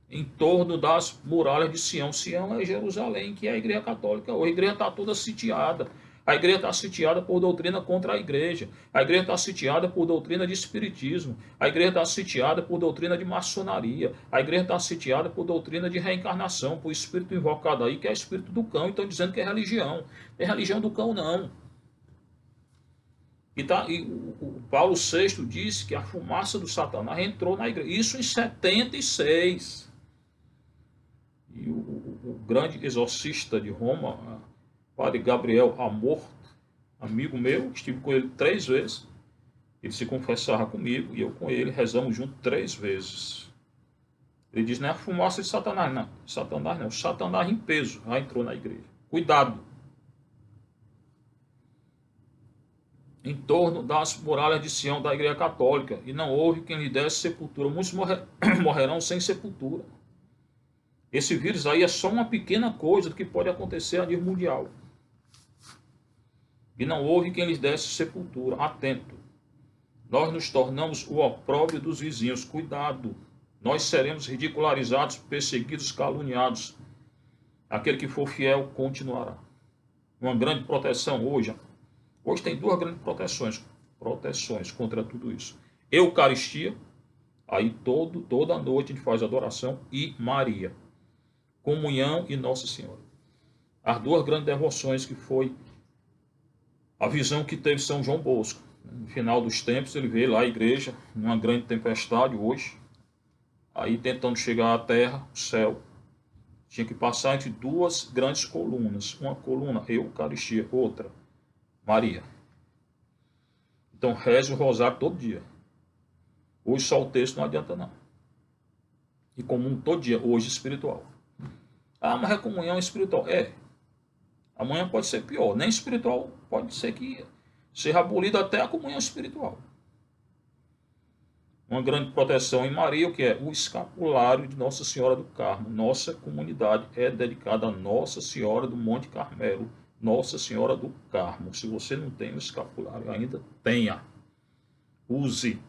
Em torno das muralhas de Sião. Sião é Jerusalém, que é a igreja católica. A igreja está toda sitiada. A igreja está sitiada por doutrina contra a igreja. A igreja está sitiada por doutrina de espiritismo. A igreja está sitiada por doutrina de maçonaria. A igreja está sitiada por doutrina de reencarnação, por espírito invocado aí, que é espírito do cão. Então dizendo que é religião. Não é religião do cão, não. E o Paulo VI disse que a fumaça do Satanás entrou na igreja. Isso em 76. E o grande exorcista de Roma, Padre Gabriel Amor, amigo meu, estive com ele 3 vezes, Ele se confessava comigo e eu com ele, rezamos junto 3 vezes. Ele diz, não é a fumaça de Satanás, não. Satanás não, Satanás em peso já entrou na igreja. Cuidado. Em torno das muralhas de Sião da igreja católica, e não houve quem lhe desse sepultura. Muitos morrerão sem sepultura. Esse vírus aí é só uma pequena coisa do que pode acontecer a nível mundial. E não houve quem lhe desse sepultura. Atento. Nós nos tornamos o opróbrio dos vizinhos. Cuidado. Nós seremos ridicularizados, perseguidos, caluniados. Aquele que for fiel continuará. Uma grande proteção hoje. Hoje tem 2 grandes proteções contra tudo isso. Eucaristia, aí toda noite a gente faz adoração, e Maria. Comunhão e Nossa Senhora. As 2 grandes devoções que foi a visão que teve São João Bosco. No final dos tempos ele veio lá à igreja, numa grande tempestade hoje, aí tentando chegar à terra, o céu. Tinha que passar entre 2 grandes colunas. Uma coluna, Eucaristia, outra, Maria. Então reze o rosário todo dia. Hoje só o texto não adianta não. E comum todo dia, hoje espiritual. Ah, mas a comunhão espiritual. Amanhã pode ser pior. Nem espiritual, pode ser que seja abolida até a comunhão espiritual. Uma grande proteção em Maria, o que é? O escapulário de Nossa Senhora do Carmo. Nossa comunidade é dedicada a Nossa Senhora do Monte Carmelo. Nossa Senhora do Carmo. Se você não tem o escapulário ainda, tenha. Use.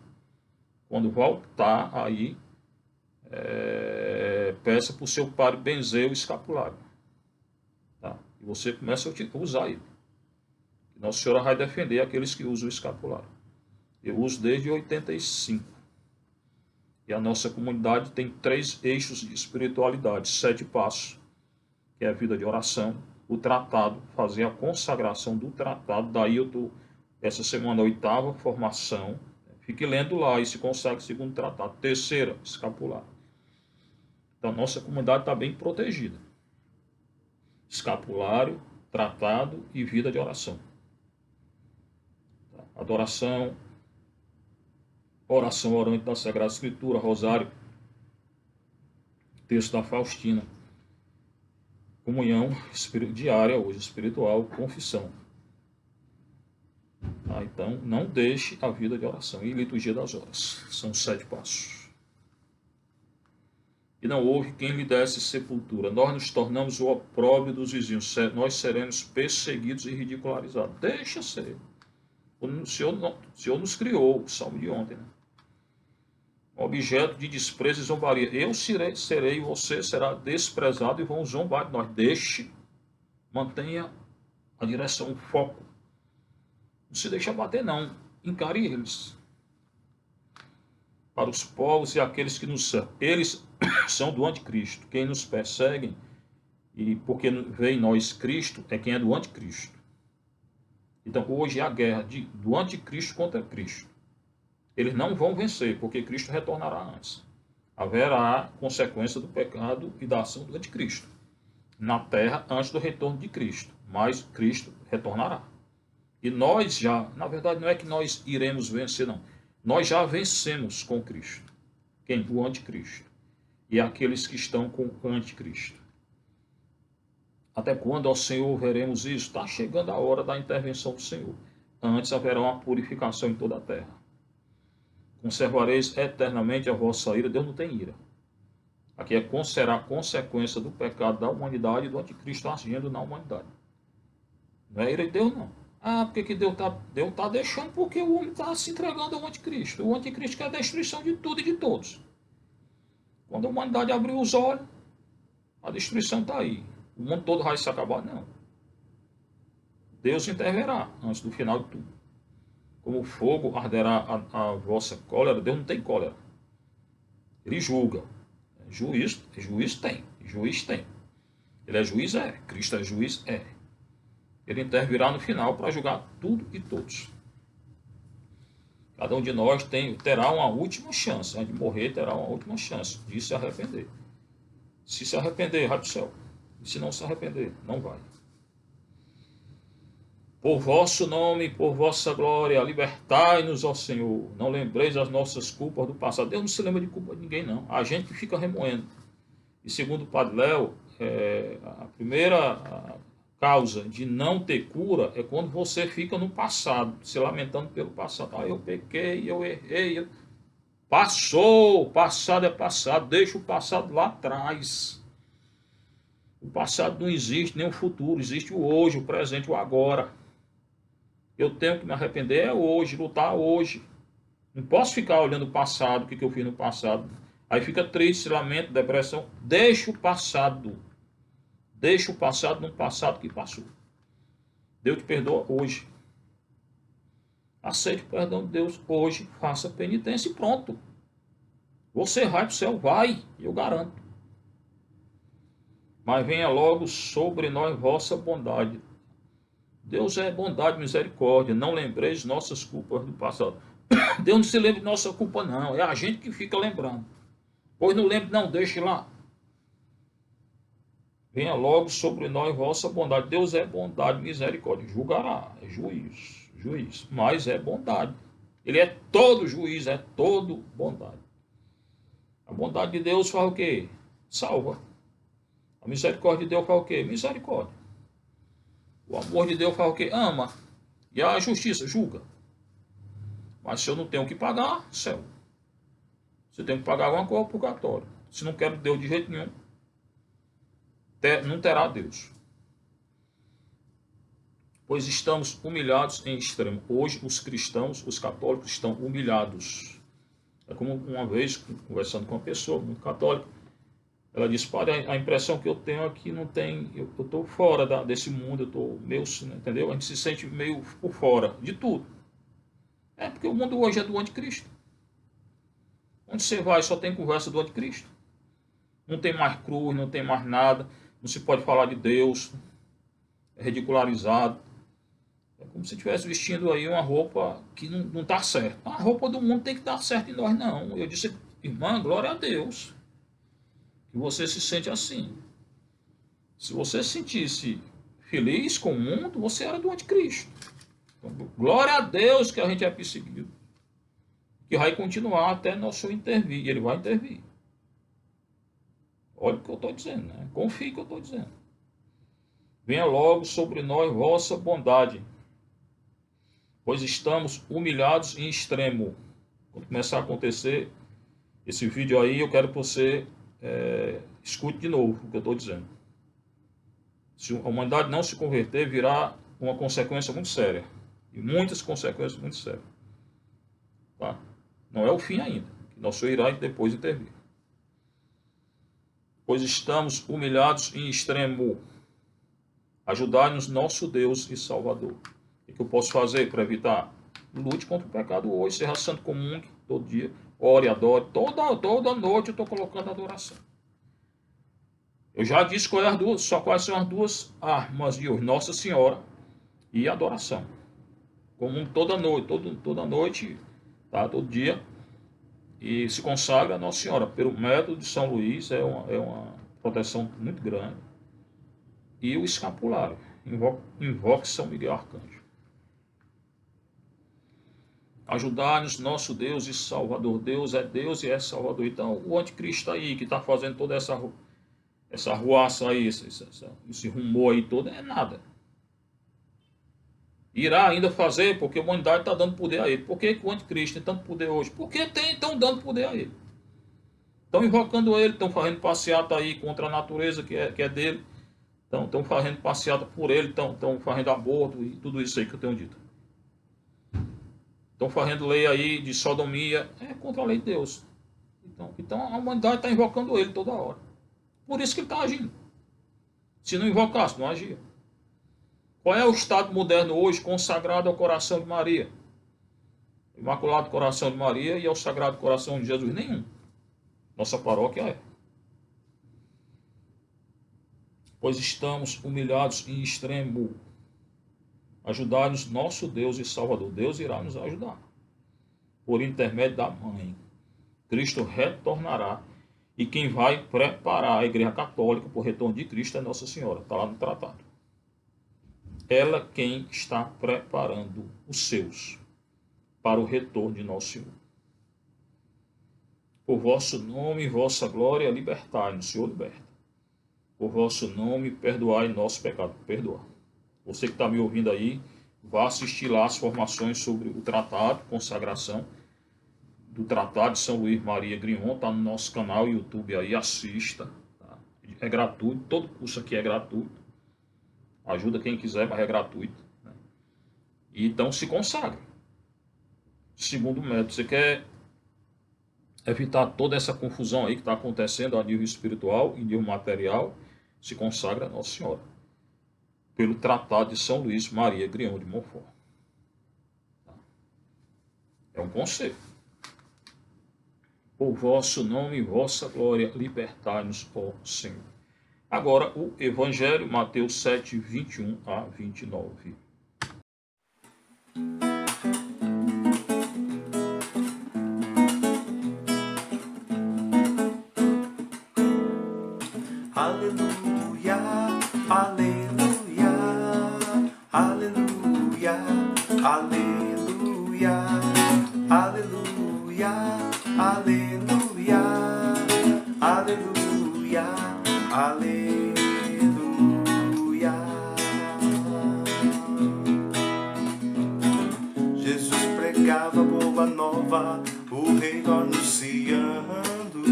Quando voltar aí, peça para o seu padre benzer o escapulário. Tá? E você começa a usar ele. Nossa Senhora vai defender aqueles que usam o escapulário. Eu uso desde 85. E a nossa comunidade tem 3 eixos de espiritualidade, 7 passos, que é a vida de oração, o tratado, fazer a consagração do tratado. Daí eu estou, essa semana, 8ª formação. Fique lendo lá e se consegue o 2º tratado. 3ª, escapulário. Então, nossa comunidade está bem protegida. Escapulário, tratado e vida de oração. Adoração, oração orante da Sagrada Escritura, rosário, texto da Faustina, comunhão diária hoje, espiritual, confissão. Então, não deixe a vida de oração e liturgia das horas. São 7 passos. E não houve quem lhe desse sepultura. Nós nos tornamos o opróbrio dos vizinhos. Nós seremos perseguidos e ridicularizados. Deixa ser. O Senhor nos criou, o salmo de ontem, né? Objeto de desprezo e zombaria. Eu serei, você será desprezado e vão zombar de nós. Deixe, mantenha a direção, o foco. Não se deixa bater, não. Encare eles. Para os povos e aqueles que nos servem. Eles são do anticristo. Quem nos perseguem, e porque vê em nós Cristo, é quem é do anticristo. Então, hoje é a guerra do anticristo contra Cristo. Eles não vão vencer, porque Cristo retornará antes. Haverá consequência do pecado e da ação do anticristo na terra antes do retorno de Cristo. Mas Cristo retornará. E nós já, na verdade, não é que nós iremos vencer, não. Nós já vencemos com Cristo. Quem? O anticristo. E aqueles que estão com o anticristo. Até quando, ó Senhor, veremos isso? Está chegando a hora da intervenção do Senhor. Antes haverá uma purificação em toda a terra. Conservareis eternamente a vossa ira. Deus não tem ira. Aqui será consequência do pecado da humanidade e do anticristo agindo na humanidade. Não é ira de Deus, não. Ah, porque que Deus está deixando? Porque o homem está se entregando ao anticristo. O anticristo quer a destruição de tudo e de todos. Quando a humanidade abriu os olhos, a destruição está aí. O mundo todo vai se acabar? Não. Deus intervirá antes do final de tudo. Como o fogo arderá a vossa cólera, Deus não tem cólera. Ele julga. Juiz tem. Juiz tem. Ele é juiz? É. Cristo é juiz? É. Ele intervirá no final para julgar tudo e todos. Cada um de nós terá uma última chance. Antes de morrer, terá uma última chance de se arrepender. Se se arrepender, vai para o céu. E se não se arrepender, não vai. Por vosso nome, por vossa glória, libertai-nos, ó Senhor. Não lembreis as nossas culpas do passado. Deus não se lembra de culpa de ninguém, não. A gente que fica remoendo. E segundo o Padre Léo, a primeira causa de não ter cura é quando você fica no passado, se lamentando pelo passado. Ah, eu pequei, eu errei. Passou, o passado é passado, deixa o passado lá atrás. O passado não existe, nem o futuro, existe o hoje, o presente, o agora. Eu tenho que me arrepender hoje, lutar hoje. Não posso ficar olhando o passado, o que eu fiz no passado. Aí fica triste, lamento, depressão. Deixa o passado. Deixa o passado no passado que passou. Deus te perdoa hoje. Aceite o perdão de Deus hoje. Faça penitência e pronto. Você vai para o céu, vai, eu garanto. Mas venha logo sobre nós vossa bondade. Deus é bondade e misericórdia. Não lembreis nossas culpas do passado. Deus não se lembra de nossa culpa, não. É a gente que fica lembrando. Pois não lembre, não, deixe lá. Venha logo sobre nós vossa bondade. Deus é bondade e misericórdia. Julgará, é juiz. Mas é bondade. Ele é todo juiz, é todo bondade. A bondade de Deus faz o quê? Salva. A misericórdia de Deus faz o quê? Misericórdia. O amor de Deus faz o quê? Ama. E a justiça julga. Mas se eu não tenho o que pagar, céu. Se eu tenho que pagar alguma coisa, purgatório. Se não quero Deus de jeito nenhum, não terá Deus. Pois estamos humilhados em extremo. Hoje os cristãos, os católicos estão humilhados. É como uma vez, conversando com uma pessoa muito católica, ela disse, padre, a impressão que eu tenho aqui não tem, eu estou fora desse mundo, eu estou meio, entendeu? A gente se sente meio por fora de tudo. É porque o mundo hoje é do anticristo. Onde você vai só tem conversa do anticristo. Não tem mais cruz, não tem mais nada, não se pode falar de Deus, é ridicularizado. É como se estivesse vestindo aí uma roupa que não está certa. A roupa do mundo tem que estar certa em nós, não. Eu disse, irmã, glória a Deus, que você se sente assim. Se você se sentisse feliz com o mundo, você era do anticristo. Então, glória a Deus que a gente é perseguido. Que vai continuar até nosso intervir. E ele vai intervir. Olha o que eu estou dizendo, né? Confie no que eu estou dizendo. Venha logo sobre nós vossa bondade, pois estamos humilhados em extremo. Quando começar a acontecer esse vídeo aí, eu quero que você escute de novo o que eu estou dizendo. Se a humanidade não se converter, virá uma consequência muito séria. E muitas consequências muito sérias. Tá? Não é o fim ainda. Que nosso Senhor irá depois intervir. Pois estamos humilhados em extremo. Ajudai-nos nosso Deus e Salvador. O que eu posso fazer para evitar? Lute contra o pecado hoje. Seja santo comum todo dia. Ore, adore. Toda noite eu estou colocando adoração. Eu já disse quais são as duas armas de hoje. Nossa Senhora e adoração. Comum toda noite, tá? Todo dia. E se consagra a Nossa Senhora. Pelo método de São Luís, é uma proteção muito grande. E o escapulário. Invoque São Miguel Arcanjo. Ajudar-nos, nosso Deus e Salvador. Deus e é Salvador. Então, o anticristo aí, que está fazendo toda essa ruaça aí, esse rumor aí todo, é nada. Irá ainda fazer, porque a humanidade está dando poder a ele. Por que o anticristo tem tanto poder hoje? Porque estão dando poder a ele. Estão invocando ele, estão fazendo passeata aí contra a natureza que é dele. Estão fazendo passeata por ele, estão fazendo aborto e tudo isso aí que eu tenho dito. Estão fazendo lei aí de sodomia, contra a lei de Deus. Então a humanidade está invocando ele toda hora. Por isso que ele está agindo. Se não invocasse, não agia. Qual é o estado moderno hoje consagrado ao coração de Maria? Imaculado Coração de Maria e ao Sagrado Coração de Jesus? Nenhum. Nossa paróquia é. Pois estamos humilhados em extremo. Ajudar-nos nosso Deus e Salvador. Deus irá nos ajudar. Por intermédio da mãe. Cristo retornará. E quem vai preparar a Igreja Católica para o retorno de Cristo é Nossa Senhora. Está lá no tratado. ela quem está preparando os seus para o retorno de nosso Senhor. Por vosso nome e vossa glória, libertai-nos, Senhor, liberta. Por vosso nome, perdoai nosso pecado. Perdoa. Você que está me ouvindo aí, vá assistir lá as formações sobre o tratado, consagração do Tratado de São Luís Maria Grignon, está no nosso canal YouTube aí, assista. Tá? É gratuito, todo curso aqui é gratuito. Ajuda quem quiser, mas é gratuito. Né? E então se consagre. Segundo método, você quer evitar toda essa confusão aí que está acontecendo a nível espiritual e nível material, se consagra a Nossa Senhora. Pelo Tratado de São Luís Maria Grignon de Montfort. Tá? É um conselho. Por vosso nome e vossa glória, libertai-nos, ó Senhor. Agora o Evangelho, Mateus 7, 21 a 29. Aleluia, aleluia, aleluia, aleluia, aleluia, aleluia, aleluia, aleluia. Jesus pregava boa nova, o reino anunciando,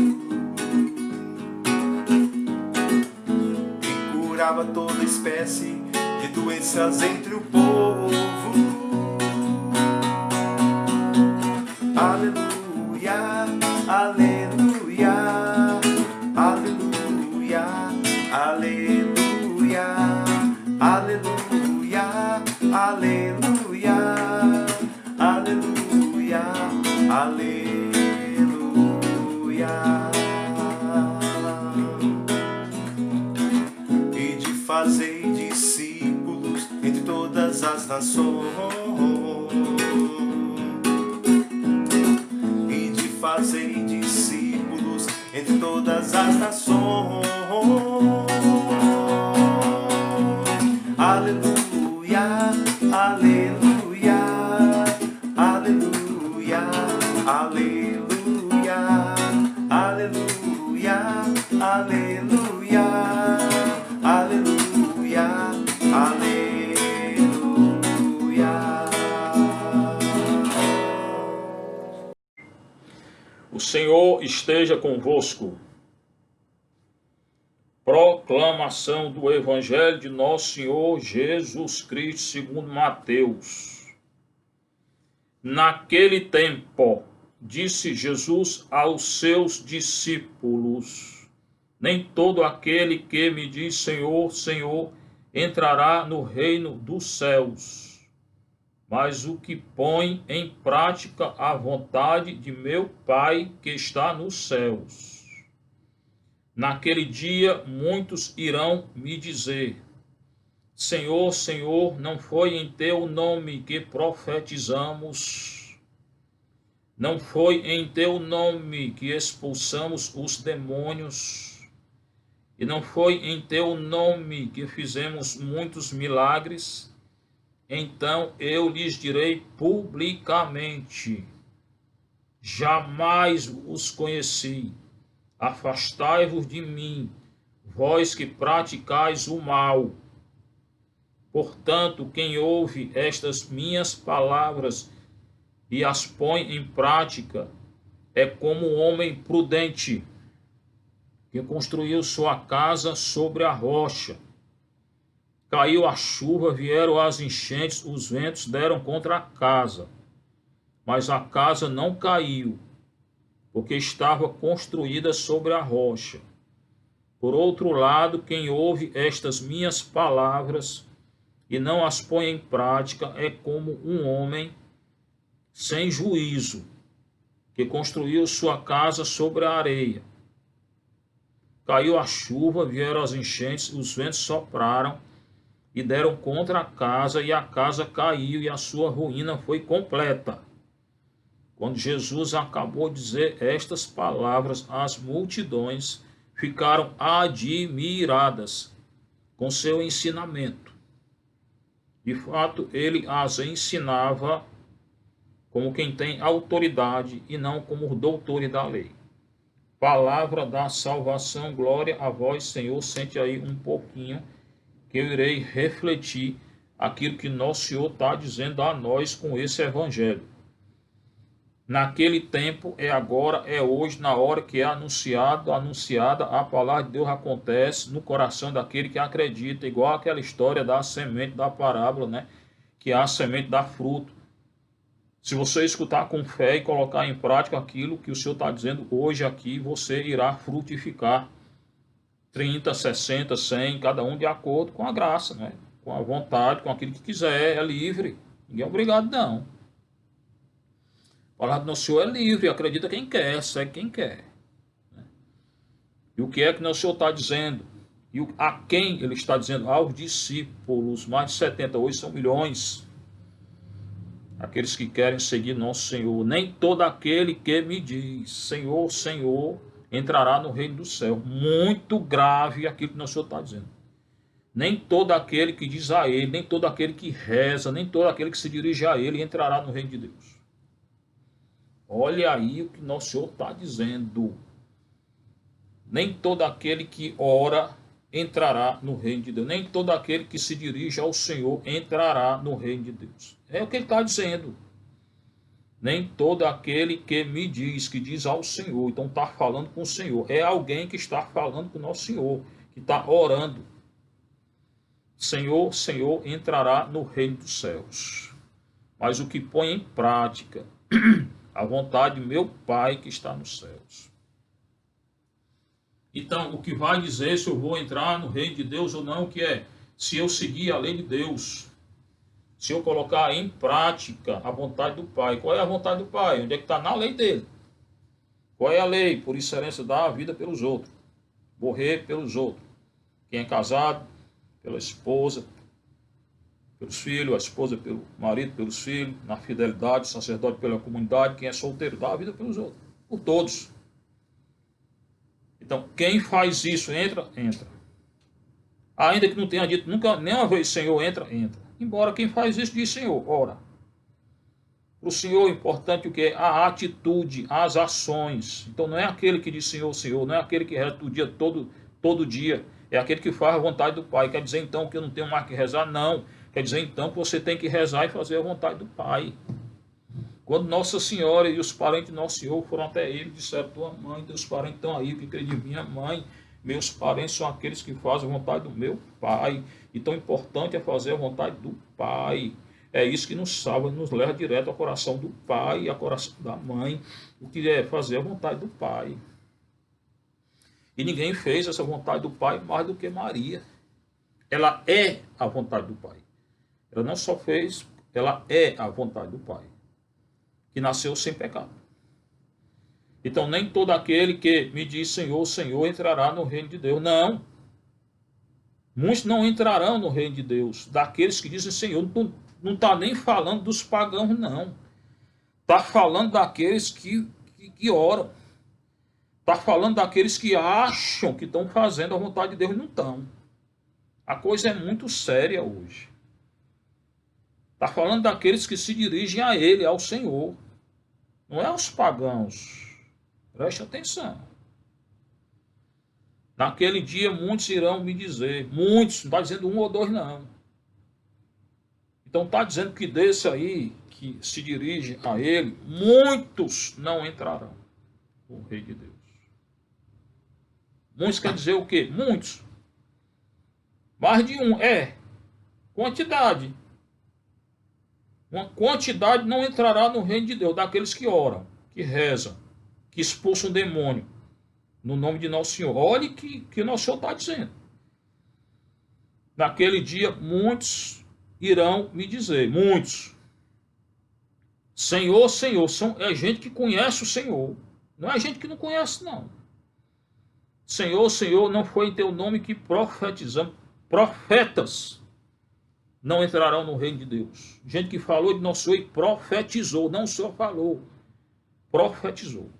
curava toda espécie de doenças entre o povo. Aleluia, aleluia, aleluia, aleluia, aleluia, aleluia, aleluia, aleluia. Fazei discípulos entre todas as nações, e de fazei discípulos entre todas as nações. Aleluia, aleluia, aleluia, aleluia, aleluia, aleluia, aleluia, aleluia. O Senhor esteja convosco. Proclamação do Evangelho de Nosso Senhor Jesus Cristo segundo Mateus. Naquele tempo, disse Jesus aos seus discípulos: nem todo aquele que me diz Senhor, Senhor, entrará no reino dos céus, mas o que põe em prática a vontade de meu Pai que está nos céus. Naquele dia muitos irão me dizer: Senhor, Senhor, não foi em teu nome que profetizamos? Não foi em teu nome que expulsamos os demônios? E não foi em teu nome que fizemos muitos milagres? Então eu lhes direi publicamente: jamais os conheci. Afastai-vos de mim, vós que praticais o mal. Portanto, quem ouve estas minhas palavras e as põe em prática é como um homem prudente que construiu sua casa sobre a rocha. Caiu a chuva, vieram as enchentes, os ventos deram contra a casa, mas a casa não caiu, porque estava construída sobre a rocha. Por outro lado, quem ouve estas minhas palavras e não as põe em prática é como um homem sem juízo, que construiu sua casa sobre a areia. Caiu a chuva, vieram as enchentes, os ventos sopraram e deram contra a casa, e a casa caiu, e a sua ruína foi completa. Quando Jesus acabou de dizer estas palavras, as multidões ficaram admiradas com seu ensinamento. De fato, ele as ensinava como quem tem autoridade e não como doutores da lei. Palavra da salvação, glória a vós, Senhor. Sente aí um pouquinho, que eu irei refletir aquilo que nosso Senhor está dizendo a nós com esse evangelho. Naquele tempo, é agora, é hoje, na hora que é anunciada, a palavra de Deus acontece no coração daquele que acredita, igual aquela história da semente da parábola, né? Que a semente dá fruto. Se você escutar com fé e colocar em prática aquilo que o Senhor está dizendo hoje aqui, você irá frutificar 30, 60, 100, cada um de acordo com a graça, né? Com a vontade, com aquilo que quiser, é livre. Ninguém é obrigado, não. A palavra do nosso Senhor é livre, acredita quem quer, segue quem quer. E o que é que nosso Senhor está dizendo? E a quem ele está dizendo? Aos discípulos, mais de 70, hoje são milhões. Aqueles que querem seguir nosso Senhor. Nem todo aquele que me diz, Senhor, Senhor, entrará no reino do céu. Muito grave aquilo que nosso Senhor está dizendo. Nem todo aquele que diz a ele, nem todo aquele que reza, nem todo aquele que se dirige a ele entrará no reino de Deus. Olha aí o que nosso Senhor está dizendo. Nem todo aquele que ora entrará no reino de Deus. Nem todo aquele que se dirige ao Senhor entrará no reino de Deus. É o que ele está dizendo. Nem todo aquele que me diz, que diz ao Senhor. Então está falando com o Senhor. É alguém que está falando com o nosso Senhor, que está orando. Senhor, Senhor, entrará no reino dos céus. Mas o que põe em prática a vontade de meu Pai que está nos céus. Então, o que vai dizer se eu vou entrar no reino de Deus ou não, que é se eu seguir a lei de Deus, se eu colocar em prática a vontade do Pai. Qual é a vontade do Pai? Onde é que está? Na lei dele. Qual é a lei? Por excelência, dar a vida pelos outros, morrer pelos outros. Quem é casado, pela esposa, pelos filhos, a esposa pelo marido, pelos filhos, na fidelidade, sacerdote pela comunidade, quem é solteiro, dá a vida pelos outros, por todos. Então, quem faz isso, entra. Ainda que não tenha dito nunca, nem uma vez, Senhor, entra. Embora quem faz isso diz, Senhor, ora. Para o Senhor, importante o que é a atitude, as ações. Então, não é aquele que diz Senhor, Senhor, não é aquele que reza todo dia, é aquele que faz a vontade do Pai. Quer dizer, então, que eu não tenho mais que rezar? Não. Quer dizer, então, que você tem que rezar e fazer a vontade do Pai. Quando Nossa Senhora e os parentes de Nosso Senhor foram até ele, disseram, tua mãe, teus parentes estão aí, que crê de minha mãe, meus parentes são aqueles que fazem a vontade do meu Pai. E tão importante é fazer a vontade do Pai. É isso que nos salva, nos leva direto ao coração do Pai e ao coração da mãe, o que é fazer a vontade do Pai. E ninguém fez essa vontade do Pai mais do que Maria. Ela é a vontade do Pai. Ela não só fez, ela é a vontade do Pai, que nasceu sem pecado. Então, nem todo aquele que me diz Senhor, Senhor, entrará no reino de Deus. Não. Muitos não entrarão no reino de Deus. Daqueles que dizem Senhor, não está nem falando dos pagãos, não. Está falando daqueles que oram. Está falando daqueles que acham que estão fazendo a vontade de Deus e não estão. A coisa é muito séria hoje. Está falando daqueles que se dirigem a Ele, ao Senhor. Não é aos pagãos. Preste atenção. Naquele dia muitos irão me dizer. Muitos, não está dizendo um ou dois, não. Então está dizendo que desse aí, que se dirige a Ele, muitos não entrarão no Rei de Deus. Muitos quer dizer o quê? Muitos. Mais de um. Quantidade. Uma quantidade não entrará no reino de Deus, daqueles que oram, que rezam, que expulsam o demônio, no nome de Nosso Senhor. Olhe que Nosso Senhor está dizendo. Naquele dia, muitos irão me dizer, muitos, Senhor, Senhor, é gente que conhece o Senhor, não é gente que não conhece, não. Senhor, Senhor, não foi em teu nome que profetizamos, profetas não entrarão no reino de Deus. Gente que falou de Nosso Senhor e profetizou, não só falou, profetizou.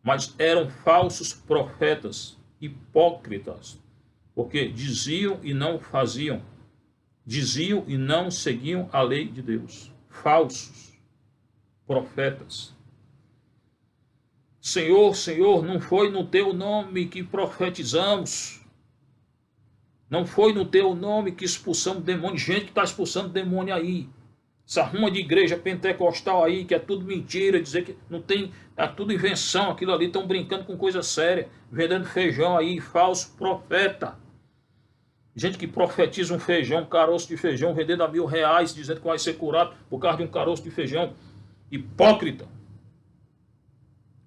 Mas eram falsos profetas, hipócritas, porque diziam e não faziam, diziam e não seguiam a lei de Deus. Falsos profetas. Senhor, Senhor, não foi no teu nome que profetizamos. Não foi no teu nome que expulsamos demônio. Gente que está expulsando demônio aí. Essa ruma de igreja pentecostal aí, que é tudo mentira, dizer que não tem, é tudo invenção, aquilo ali, estão brincando com coisa séria, vendendo feijão aí, falso profeta. Gente que profetiza um feijão, um caroço de feijão, vendendo a R$1.000, dizendo que vai ser curado por causa de um caroço de feijão. Hipócrita.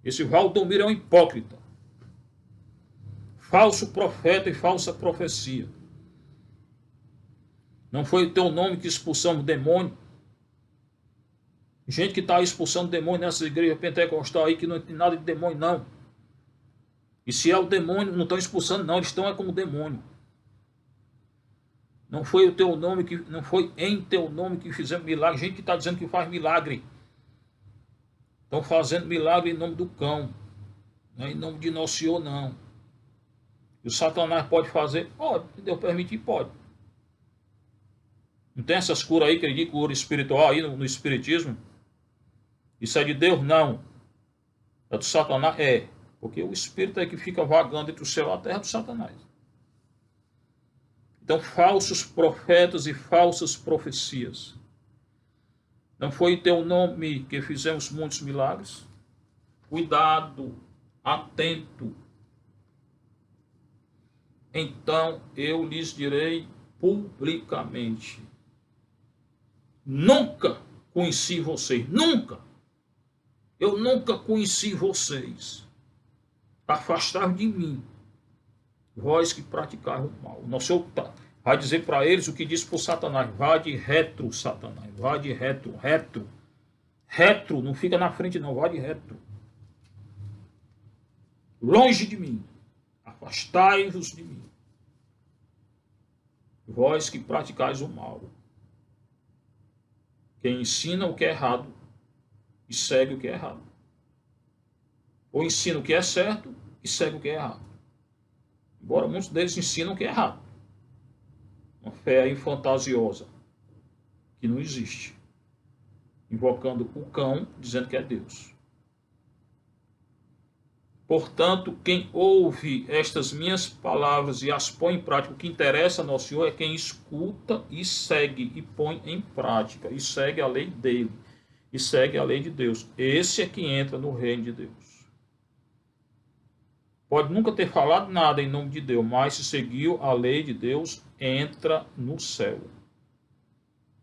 Esse Valdomiro é um hipócrita. Falso profeta e falsa profecia. Não foi o teu nome que expulsamos o demônio. Gente que está expulsando demônio nessa igreja pentecostal aí, que não tem nada de demônio, não. E se é o demônio, não estão expulsando, não. Eles estão como demônio. Não foi o teu nome que, não foi em teu nome que fizemos milagre. Gente que está dizendo que faz milagre. Estão fazendo milagre em nome do cão. Não é em nome de Nosso Senhor, não. E o Satanás pode fazer? Pode. Se Deus permitir, pode. Não tem essas curas aí, que ele diz, cura espiritual aí no espiritismo? Isso é de Deus? Não. É do Satanás? É. Porque o espírito é que fica vagando entre o céu e a terra do Satanás. Então, falsos profetas e falsas profecias. Não foi em teu nome que fizemos muitos milagres? Cuidado, atento. Então eu lhes direi publicamente: nunca conheci vocês, nunca. Eu nunca conheci vocês. Afastai-vos de mim, vós que praticais o mal. O nosso Senhor vai dizer para eles o que disse para o Satanás: vá de retro, Satanás, vá de retro, retro. Retro, não fica na frente não, vá de retro. Longe de mim, afastai-vos de mim, vós que praticais o mal. Quem ensina o que é errado e segue o que é errado. Ou ensina o que é certo e segue o que é errado. Embora muitos deles ensinam o que é errado. Uma fé aí fantasiosa, que não existe. Invocando o cão, dizendo que é Deus. Portanto, quem ouve estas minhas palavras e as põe em prática, o que interessa a Nosso Senhor é quem escuta e segue e põe em prática, e segue a lei dele, e segue a lei de Deus. Esse é que entra no reino de Deus. Pode nunca ter falado nada em nome de Deus, mas se seguiu a lei de Deus, entra no céu.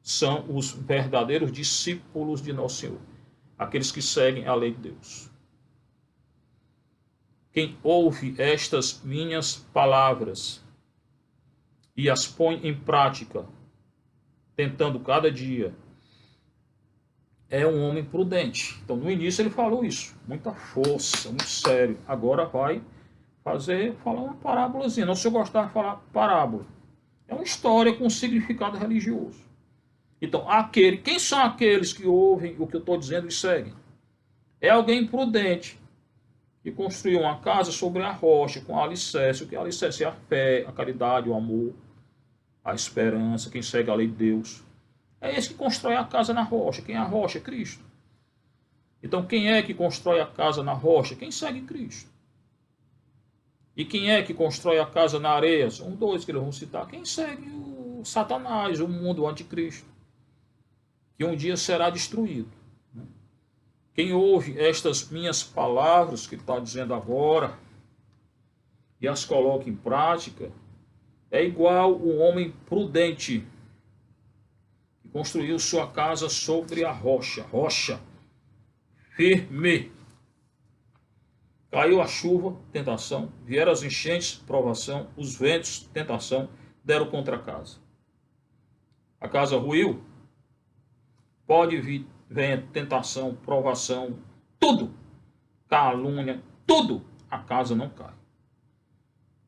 São os verdadeiros discípulos de Nosso Senhor, aqueles que seguem a lei de Deus. Quem ouve estas minhas palavras e as põe em prática, tentando cada dia, é um homem prudente. Então, no início ele falou isso, muita força, muito sério. Agora vai falar uma parábolazinha. Não, se eu gostar de falar parábola, é uma história com significado religioso. Então, quem são aqueles que ouvem o que eu estou dizendo e seguem? É alguém prudente, que construiu uma casa sobre a rocha, com alicerce. O que é alicerce? É a fé, a caridade, o amor, a esperança, quem segue a lei de Deus. É esse que constrói a casa na rocha. Quem é a rocha? É Cristo. Então, quem é que constrói a casa na rocha? Quem segue Cristo. E quem é que constrói a casa na areia? São dois que eles vão citar. Quem segue o Satanás, o mundo, o anticristo, que um dia será destruído. Quem ouve estas minhas palavras que ele está dizendo agora e as coloca em prática, é igual o homem prudente que construiu sua casa sobre a rocha, firme. Caiu a chuva, tentação, vieram as enchentes, provação, os ventos, tentação, deram contra a casa. A casa ruiu, pode vir, vem tentação, provação, tudo, calúnia, tudo, a casa não cai.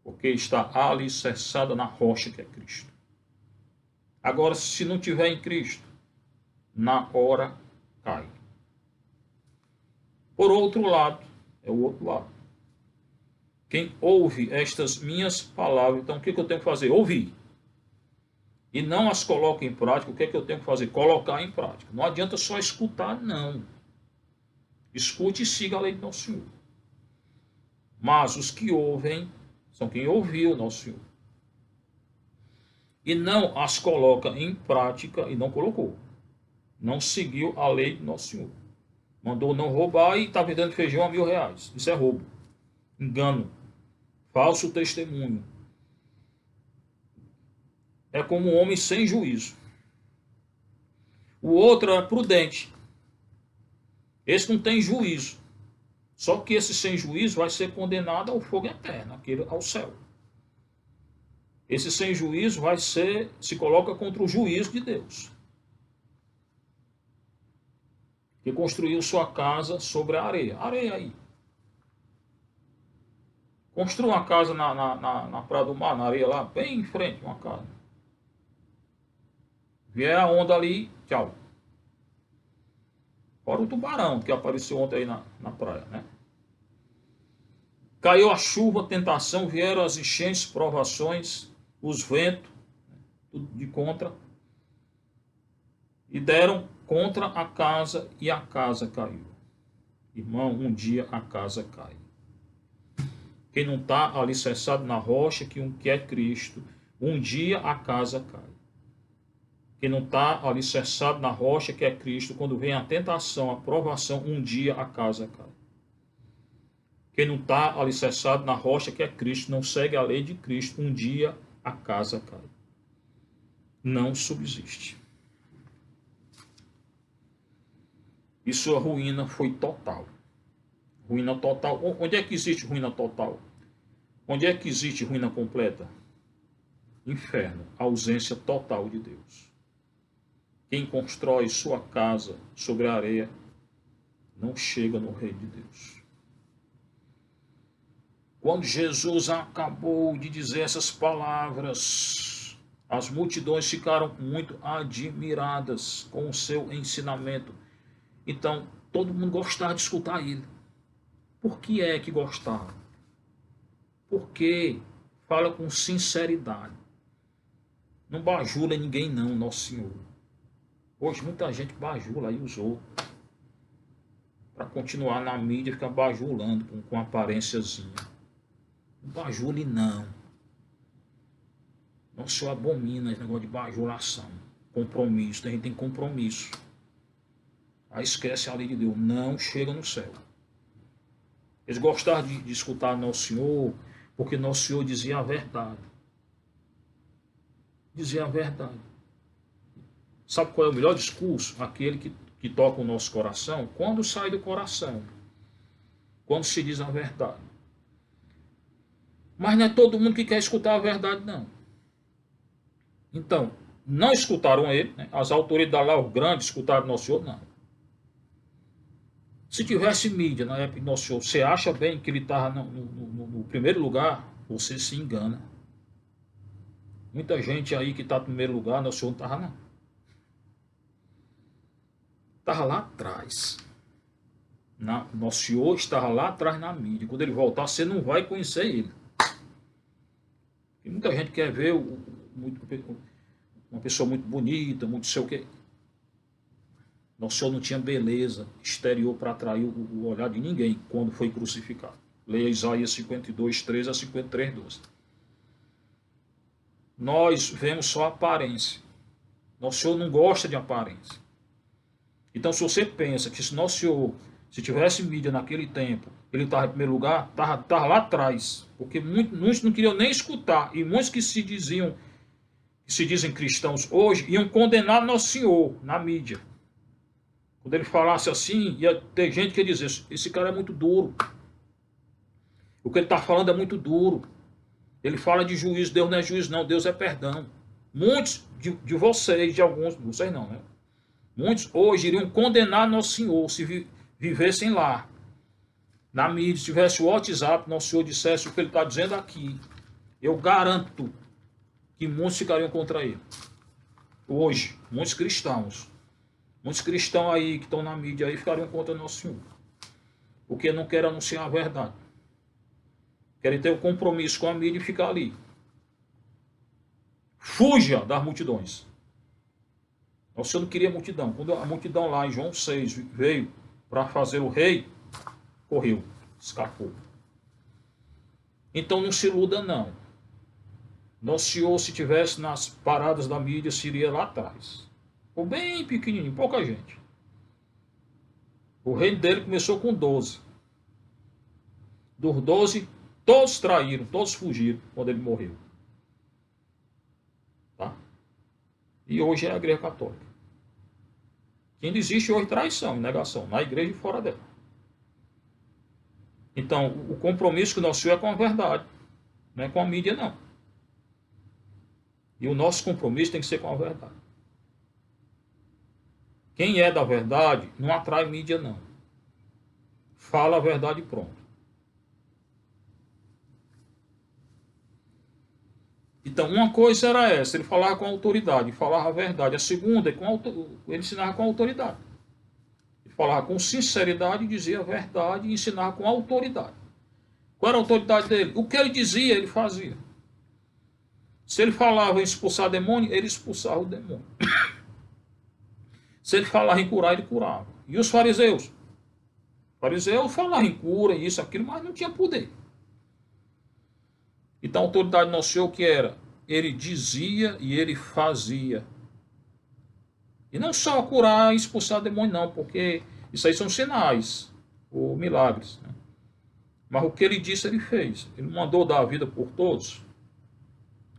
Porque está alicerçada na rocha que é Cristo. Agora, se não tiver em Cristo, na hora cai. Por outro lado, é o outro lado. Quem ouve estas minhas palavras, então o que eu tenho que fazer? Ouvir. e não as coloca em prática, o que é que eu tenho que fazer? Colocar em prática. Não adianta só escutar, não. Escute e siga a lei do nosso Senhor. Mas os que ouvem são quem ouviu o nosso Senhor. E não as coloca em prática, e não colocou. Não seguiu a lei do nosso Senhor. Mandou não roubar e está vendendo feijão a R$1.000. Isso é roubo. Engano. Falso testemunho. É como um homem sem juízo. O outro é prudente. Esse não tem juízo. Só que esse sem juízo vai ser condenado ao fogo eterno, ao céu. Esse sem juízo se coloca contra o juízo de Deus. Que construiu sua casa sobre a areia. Areia aí. Construa uma casa na Praia do Mar, na areia lá, bem em frente, uma casa. Vier a onda ali, tchau. Fora o tubarão que apareceu ontem aí na praia, né? Caiu a chuva, tentação, vieram as enchentes, provações, os ventos, tudo de contra. E deram contra a casa e a casa caiu. Irmão, um dia a casa cai. Quem não está alicerçado na rocha, que é Cristo, um dia a casa cai. Quem não está alicerçado na rocha, que é Cristo, quando vem a tentação, a provação, um dia a casa cai. Quem não está alicerçado na rocha, que é Cristo, não segue a lei de Cristo, um dia a casa cai. Não subsiste. E sua ruína foi total. Ruína total. Onde é que existe ruína total? Onde é que existe ruína completa? Inferno. Ausência total de Deus. Quem constrói sua casa sobre a areia não chega no reino de Deus. Quando Jesus acabou de dizer essas palavras, as multidões ficaram muito admiradas com o seu ensinamento. Então, todo mundo gostava de escutar ele. Por que é que gostava? Porque fala com sinceridade. Não bajula ninguém não, Nosso Senhor. Hoje muita gente bajula aí os outros. Para continuar na mídia, fica bajulando com aparênciazinha. Não bajule não. Nosso Senhor abomina esse negócio de bajulação. Compromisso, a gente tem compromisso. Aí esquece a lei de Deus, não chega no céu. Eles gostavam de escutar Nosso Senhor, porque Nosso Senhor dizia a verdade. Dizia a verdade. Sabe qual é o melhor discurso? Aquele que toca o nosso coração, quando sai do coração. Quando se diz a verdade. Mas não é todo mundo que quer escutar a verdade, não. Então, não escutaram ele, né? As autoridades lá, os grandes, escutaram Nosso Senhor, não. Se tivesse mídia na época de Nosso Senhor, você acha bem que ele estava no primeiro lugar, você se engana. Muita gente aí que está no primeiro lugar, Nosso Senhor não estava não. Estava lá atrás. Nosso Senhor estava lá atrás na mídia. Quando ele voltar, você não vai conhecer ele. E muita gente quer ver uma pessoa muito bonita, muito sei o quê. Nosso Senhor não tinha beleza exterior para atrair o olhar de ninguém quando foi crucificado. Leia Isaías 52, 13 a 53, 12. Nós vemos só a aparência. Nosso Senhor não gosta de aparência. Então, se você pensa que se Nosso Senhor, se tivesse mídia naquele tempo, ele estava em primeiro lugar, estava lá atrás. Porque muitos não queriam nem escutar. E muitos que se dizem cristãos hoje, iam condenar Nosso Senhor na mídia. Quando ele falasse assim, ia ter gente que ia dizer, esse cara é muito duro. O que ele está falando é muito duro. Ele fala de juízo, Deus não é juízo não, Deus é perdão. Muitos de vocês, de alguns, vocês não, né? Muitos hoje iriam condenar Nosso Senhor se vivessem lá. Na mídia, se tivesse o WhatsApp, Nosso Senhor dissesse o que ele está dizendo aqui. Eu garanto que muitos ficariam contra ele. Hoje, muitos cristãos aí que estão na mídia aí ficariam contra Nosso Senhor. Porque não querem anunciar a verdade. Querem ter o compromisso com a mídia e ficar ali. Fuja das multidões. O Senhor não queria multidão. Quando a multidão lá em João 6 veio para fazer o rei, correu, escapou. Então não se iluda não. Nosso Senhor, se tivesse nas paradas da mídia, seria lá atrás. Ficou bem pequenininho, pouca gente. O reino dele começou com 12. Dos 12, todos traíram, todos fugiram quando ele morreu. Tá? E hoje é a Igreja Católica. Que ainda existe hoje traição e negação, na igreja e fora dela. Então, o compromisso que o nosso Senhor é com a verdade, não é com a mídia, não. E o nosso compromisso tem que ser com a verdade. Quem é da verdade não atrai mídia, não. Fala a verdade e pronto. Então, uma coisa era essa, ele falava com autoridade, falava a verdade. A segunda é ele ensinava com autoridade. Ele falava com sinceridade, dizia a verdade e ensinava com autoridade. Qual era a autoridade dele? O que ele dizia, ele fazia. Se ele falava em expulsar demônio, ele expulsava o demônio. Se ele falava em curar, ele curava. E os fariseus? Os fariseus falavam em cura, isso, aquilo, mas não tinha poder. Então a autoridade do nosso Senhor que era? Ele dizia e ele fazia. E não só curar e expulsar demônio, não, porque isso aí são sinais ou milagres. Né? Mas o que ele disse, ele fez. Ele mandou dar a vida por todos.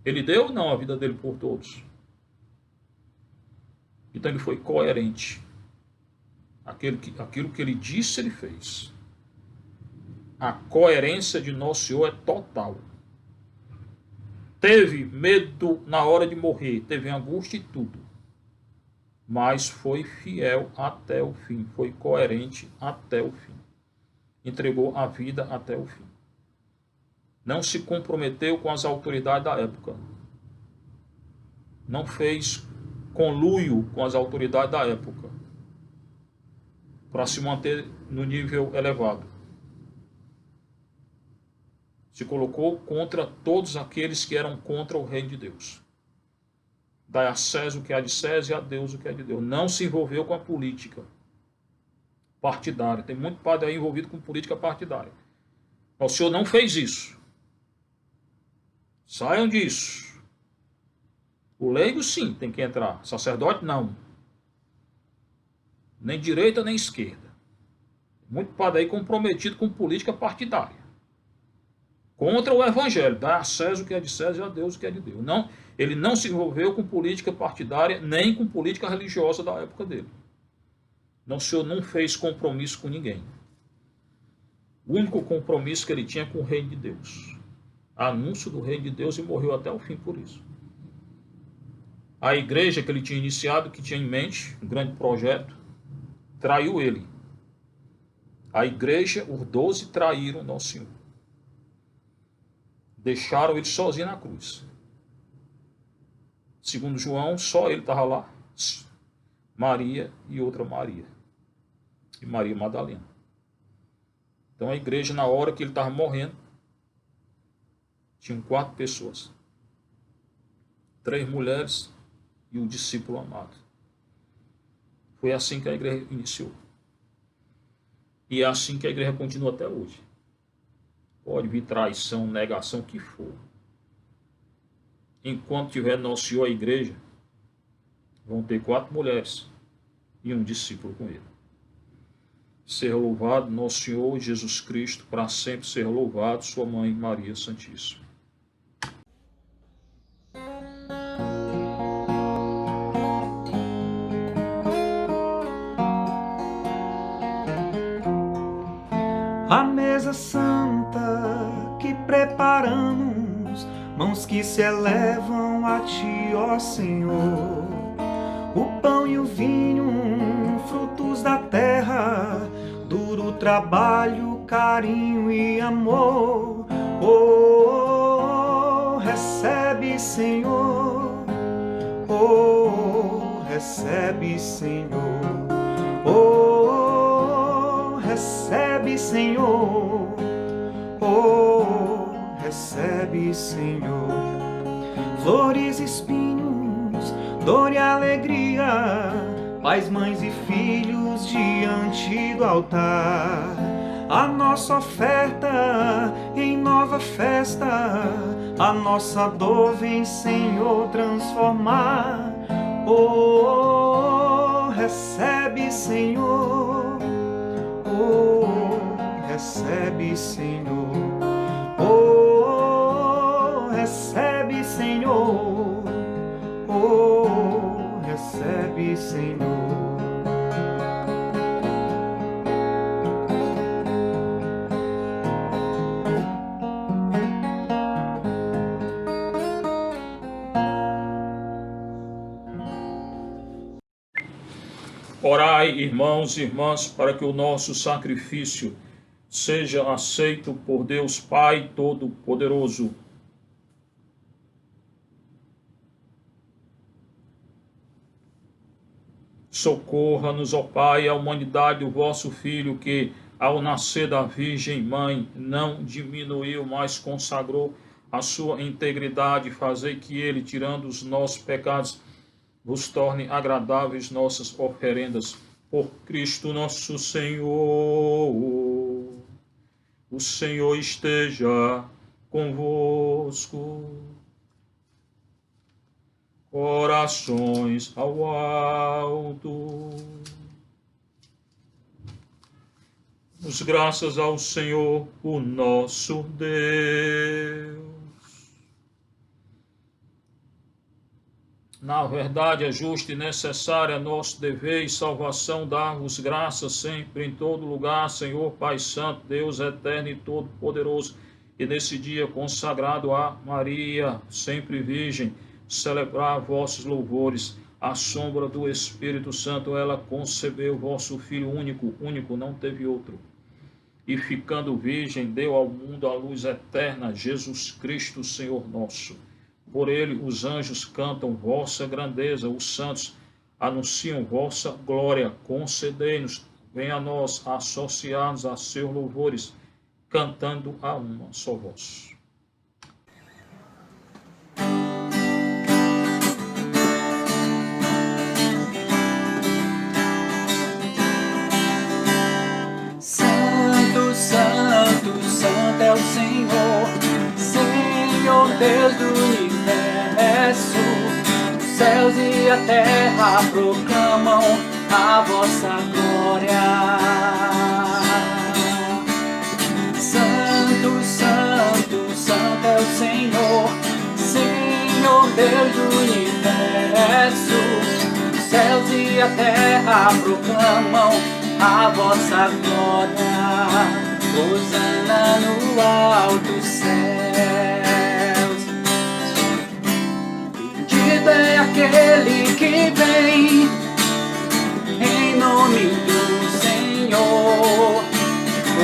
Ele deu ou não a vida dele por todos? Então ele foi coerente. Aquilo que ele disse, ele fez. A coerência de nosso Senhor é total. Teve medo na hora de morrer, teve angústia e tudo. Mas foi fiel até o fim, foi coerente até o fim. Entregou a vida até o fim. Não se comprometeu com as autoridades da época. Não fez conluio com as autoridades da época para se manter no nível elevado. Se colocou contra todos aqueles que eram contra o reino de Deus. Dai a César o que é de César e a Deus o que é de Deus. Não se envolveu com a política partidária. Tem muito padre aí envolvido com política partidária. O Senhor não fez isso. Saiam disso. O leigo sim tem que entrar. Sacerdote não. Nem direita nem esquerda. Muito padre aí comprometido com política partidária. Contra o evangelho, dá a César o que é de César e a Deus o que é de Deus. Não, ele não se envolveu com política partidária, nem com política religiosa da época dele. Não, o Senhor não fez compromisso com ninguém. O único compromisso que ele tinha com o reino de Deus. Anúncio do reino de Deus, e morreu até o fim por isso. A igreja que ele tinha iniciado, que tinha em mente um grande projeto, traiu ele. A igreja, os 12 traíram o nosso Senhor. Deixaram ele sozinho na cruz. Segundo João, só ele estava lá. Maria e outra Maria. E Maria Madalena. Então a igreja, na hora que ele estava morrendo, tinham 4 pessoas. 3 mulheres e um discípulo amado. Foi assim que a igreja iniciou. E é assim que a igreja continua até hoje. Pode vir traição, negação, o que for. Enquanto tiver nosso Senhor a igreja, vão ter 4 mulheres e um discípulo com ele. Ser louvado nosso Senhor Jesus Cristo, para sempre ser louvado sua mãe Maria Santíssima. A mesa santa que preparamos, mãos que se elevam a ti, ó Senhor. O pão e o vinho, frutos da terra, duro trabalho, carinho e amor. Oh, recebe, Senhor. Oh, recebe, Senhor. Oh, recebe, Senhor. Oh, recebe, Senhor. flores e espinhos, dor e alegria, pais, mães e filhos diante do altar. A nossa oferta em nova festa, a nossa dor vem, Senhor, transformar. Oh, recebe, Senhor. Oh, recebe, Senhor. Oh, recebe, Senhor. Oh, recebe, Senhor. Orai, irmãos e irmãs, para que o nosso sacrifício seja aceito por Deus Pai Todo-Poderoso. Socorra-nos, ó Pai, a humanidade do vosso Filho, que, ao nascer da Virgem Mãe, não diminuiu, mas consagrou a sua integridade. Fazei que ele, tirando os nossos pecados, vos torne agradáveis nossas oferendas. Por Cristo nosso Senhor. O Senhor esteja convosco. Corações ao alto. Damos graças ao Senhor, o nosso Deus. Na verdade, é justo e necessário, é nosso dever e salvação dar-vos graças sempre, em todo lugar, Senhor Pai Santo, Deus eterno e todo-poderoso, e nesse dia consagrado a Maria, sempre Virgem, celebrar vossos louvores. À sombra do Espírito Santo, ela concebeu vosso Filho único, não teve outro. E ficando virgem, deu ao mundo a luz eterna, Jesus Cristo, Senhor nosso. Por ele os anjos cantam vossa grandeza, os santos anunciam vossa glória. Concedei-nos, venha a nós associar-nos a seus louvores, cantando a uma só voz. Santo, santo, santo é o Senhor, Senhor Deus do universo. Os céus e a terra proclamam a vossa glória. Santo, santo, santo é o Senhor, Senhor Deus do universo. Os céus e a terra proclamam a vossa glória. Hosana no alto céus. Bendito é aquele que vem em nome do Senhor.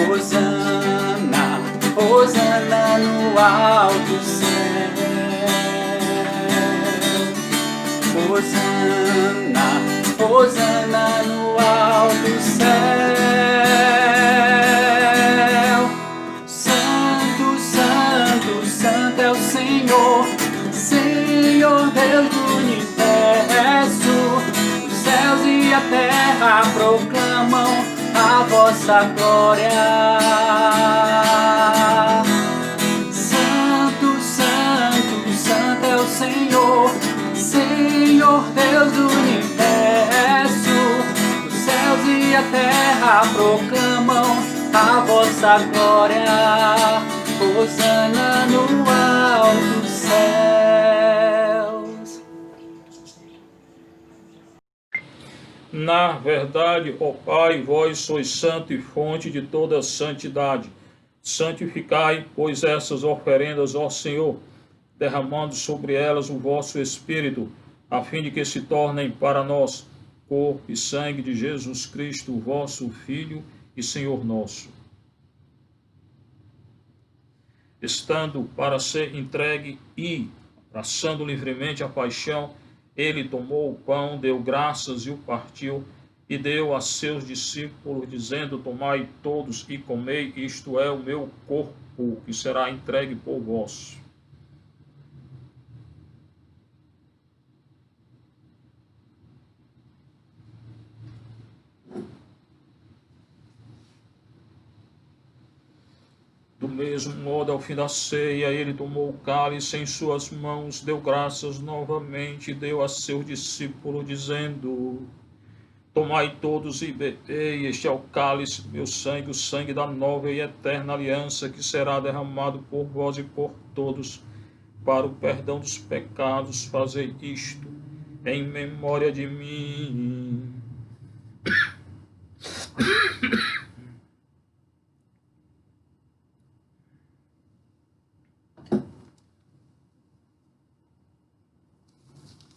Hosana, Hosana no alto céus. Hosana, Hosana no alto céu. Santo, santo, santo é o Senhor, Senhor Deus do universo. Os céus e a terra proclamam a vossa glória. Santo, santo, santo é o Senhor, Senhor Deus do universo. Os céus e a terra proclamam a vossa glória. Hosana no alto céus. Na verdade, ó Pai, vós sois santo e fonte de toda santidade. Santificai, pois, essas oferendas, ó Senhor, derramando sobre elas o vosso Espírito, a fim de que se tornem para nós corpo e sangue de Jesus Cristo, vosso Filho e Senhor nosso. Estando para ser entregue e, abraçando livremente a paixão, ele tomou o pão, deu graças e o partiu, e deu a seus discípulos, dizendo: tomai todos e comei, isto é o meu corpo, que será entregue por vós. Do mesmo modo, ao fim da ceia, ele tomou o cálice em suas mãos, deu graças novamente e deu a seu discípulo, dizendo: Tomai todos e bebei, este é o cálice do meu sangue, o sangue da nova e eterna aliança, que será derramado por vós e por todos, para o perdão dos pecados. Fazei isto em memória de mim.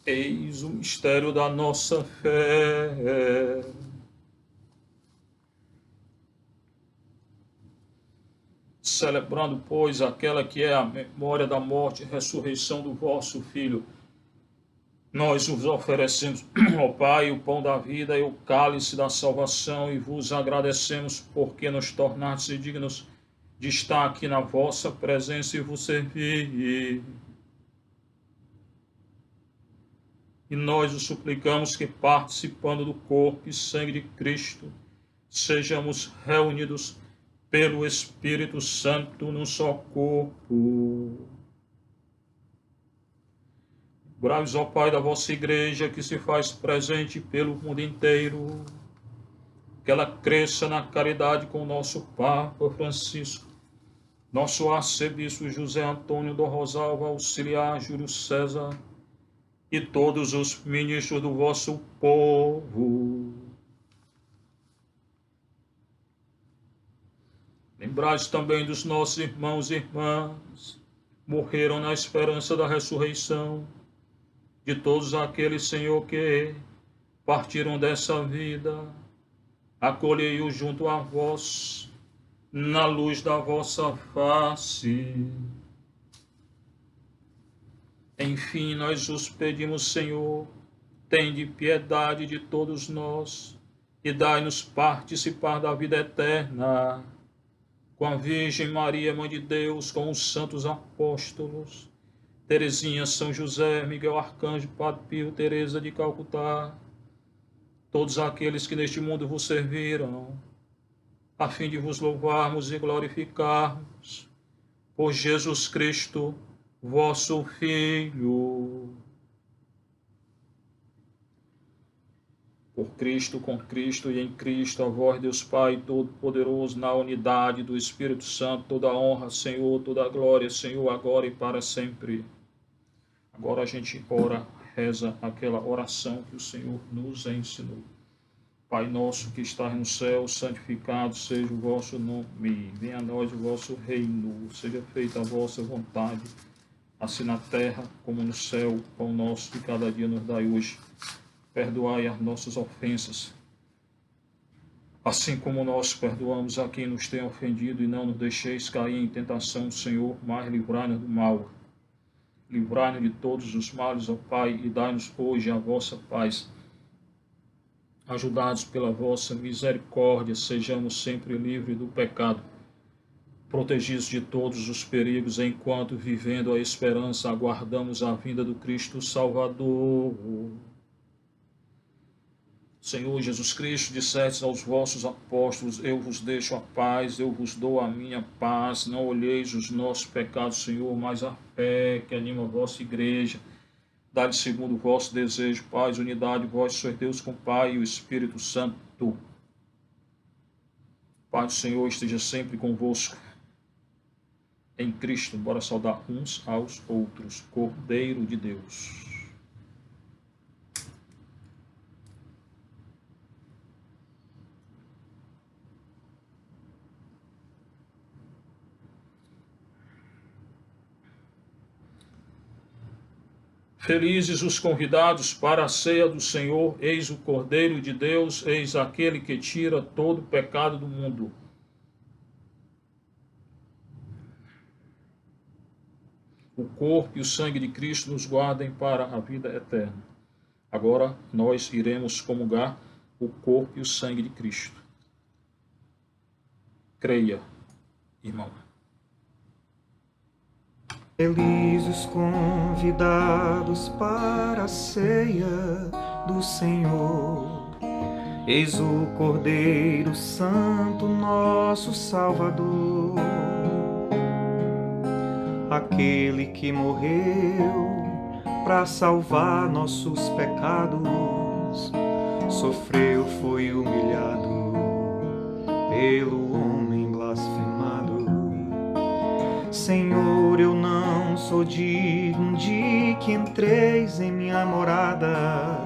Eis o mistério da nossa fé. Celebrando, pois, aquela que é a memória da morte e ressurreição do vosso Filho, nós vos oferecemos, ó Pai, o pão da vida e o cálice da salvação, e vos agradecemos porque nos tornastes dignos de estar aqui na vossa presença e vos servir. E nós os suplicamos que, participando do corpo e sangue de Cristo, sejamos reunidos pelo Espírito Santo num só corpo. Lembrai-vos, ó Pai, da vossa igreja, que se faz presente pelo mundo inteiro, que ela cresça na caridade com o nosso Papa Francisco, nosso arcebispo José Antônio do Rosalva, auxiliar Júlio César, e todos os ministros do vosso povo. Lembrai-vos também dos nossos irmãos e irmãs, morreram na esperança da ressurreição, de todos aqueles, Senhor, que partiram dessa vida. Acolhei-os junto a vós, na luz da vossa face. Enfim, nós os pedimos, Senhor, tende piedade de todos nós e dai-nos participar da vida eterna, com a Virgem Maria, Mãe de Deus, com os santos apóstolos, Teresinha, São José, Miguel Arcanjo, Padre Pio, Teresa de Calcutá, todos aqueles que neste mundo vos serviram, a fim de vos louvarmos e glorificarmos, por Jesus Cristo, vosso Filho. Por Cristo, com Cristo e em Cristo, a vós, Deus Pai Todo-Poderoso, na unidade do Espírito Santo, toda a honra, Senhor, toda a glória, Senhor, agora e para sempre. Agora a gente ora, reza aquela oração que o Senhor nos ensinou. Pai nosso que estás no céu, santificado seja o vosso nome. Venha a nós o vosso reino, seja feita a vossa vontade, assim na terra como no céu. O pão nosso de cada dia nos dai hoje. Perdoai as nossas ofensas, assim como nós perdoamos a quem nos tem ofendido, e não nos deixeis cair em tentação, Senhor, mas livrai-nos do mal. Livrai-nos de todos os males, ó Pai, e dai-nos hoje a vossa paz. Ajudados pela vossa misericórdia, sejamos sempre livres do pecado, protegidos de todos os perigos, enquanto, vivendo a esperança, aguardamos a vinda do Cristo Salvador. Senhor Jesus Cristo, dissestes aos vossos apóstolos: eu vos deixo a paz, eu vos dou a minha paz. Não olheis os nossos pecados, Senhor, mas a fé que anima a vossa igreja. Dá-lhe segundo o vosso desejo, paz, unidade, vós sois Deus com o Pai e o Espírito Santo. Pai do Senhor esteja sempre convosco. Em Cristo, bora saudar uns aos outros. Cordeiro de Deus. Felizes os convidados para a ceia do Senhor, eis o Cordeiro de Deus, eis aquele que tira todo o pecado do mundo. O corpo e o sangue de Cristo nos guardem para a vida eterna. Agora nós iremos comungar o corpo e o sangue de Cristo. Creia, irmão. Felizes os convidados para a ceia do Senhor. Eis o Cordeiro Santo, nosso Salvador. aquele que morreu para salvar nossos pecados, sofreu, foi humilhado pelo homem blasfemado. Senhor, eu não sou digno de que entreis em minha morada,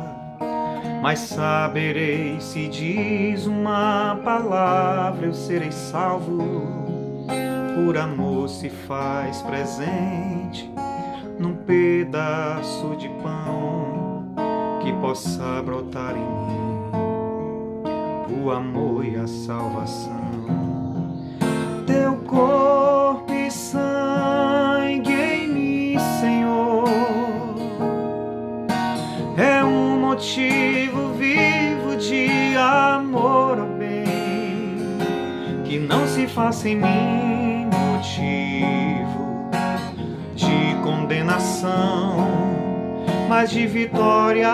mas saberei se diz uma palavra eu serei salvo. Por amor se faz presente num pedaço de pão que possa brotar em mim o amor e a salvação. Teu corpo e sangue em mim, Senhor, é um motivo vivo de amor ao bem, que não se faça em mim motivo de condenação, mas de vitória.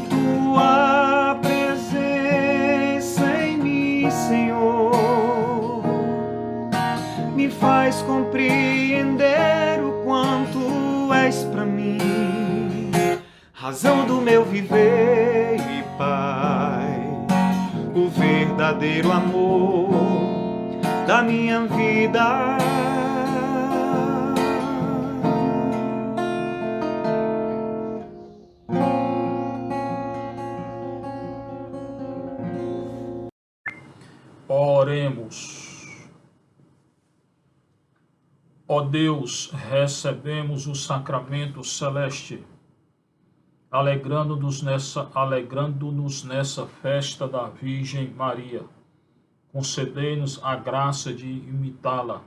Tua presença em mim, Senhor, me faz compreender o quanto és para mim razão do meu viver e Pai, o verdadeiro amor da minha vida. Oremos. Ó Deus, recebemos o sacramento celeste, alegrando-nos nessa festa da Virgem Maria. Concedei-nos a graça de imitá-la,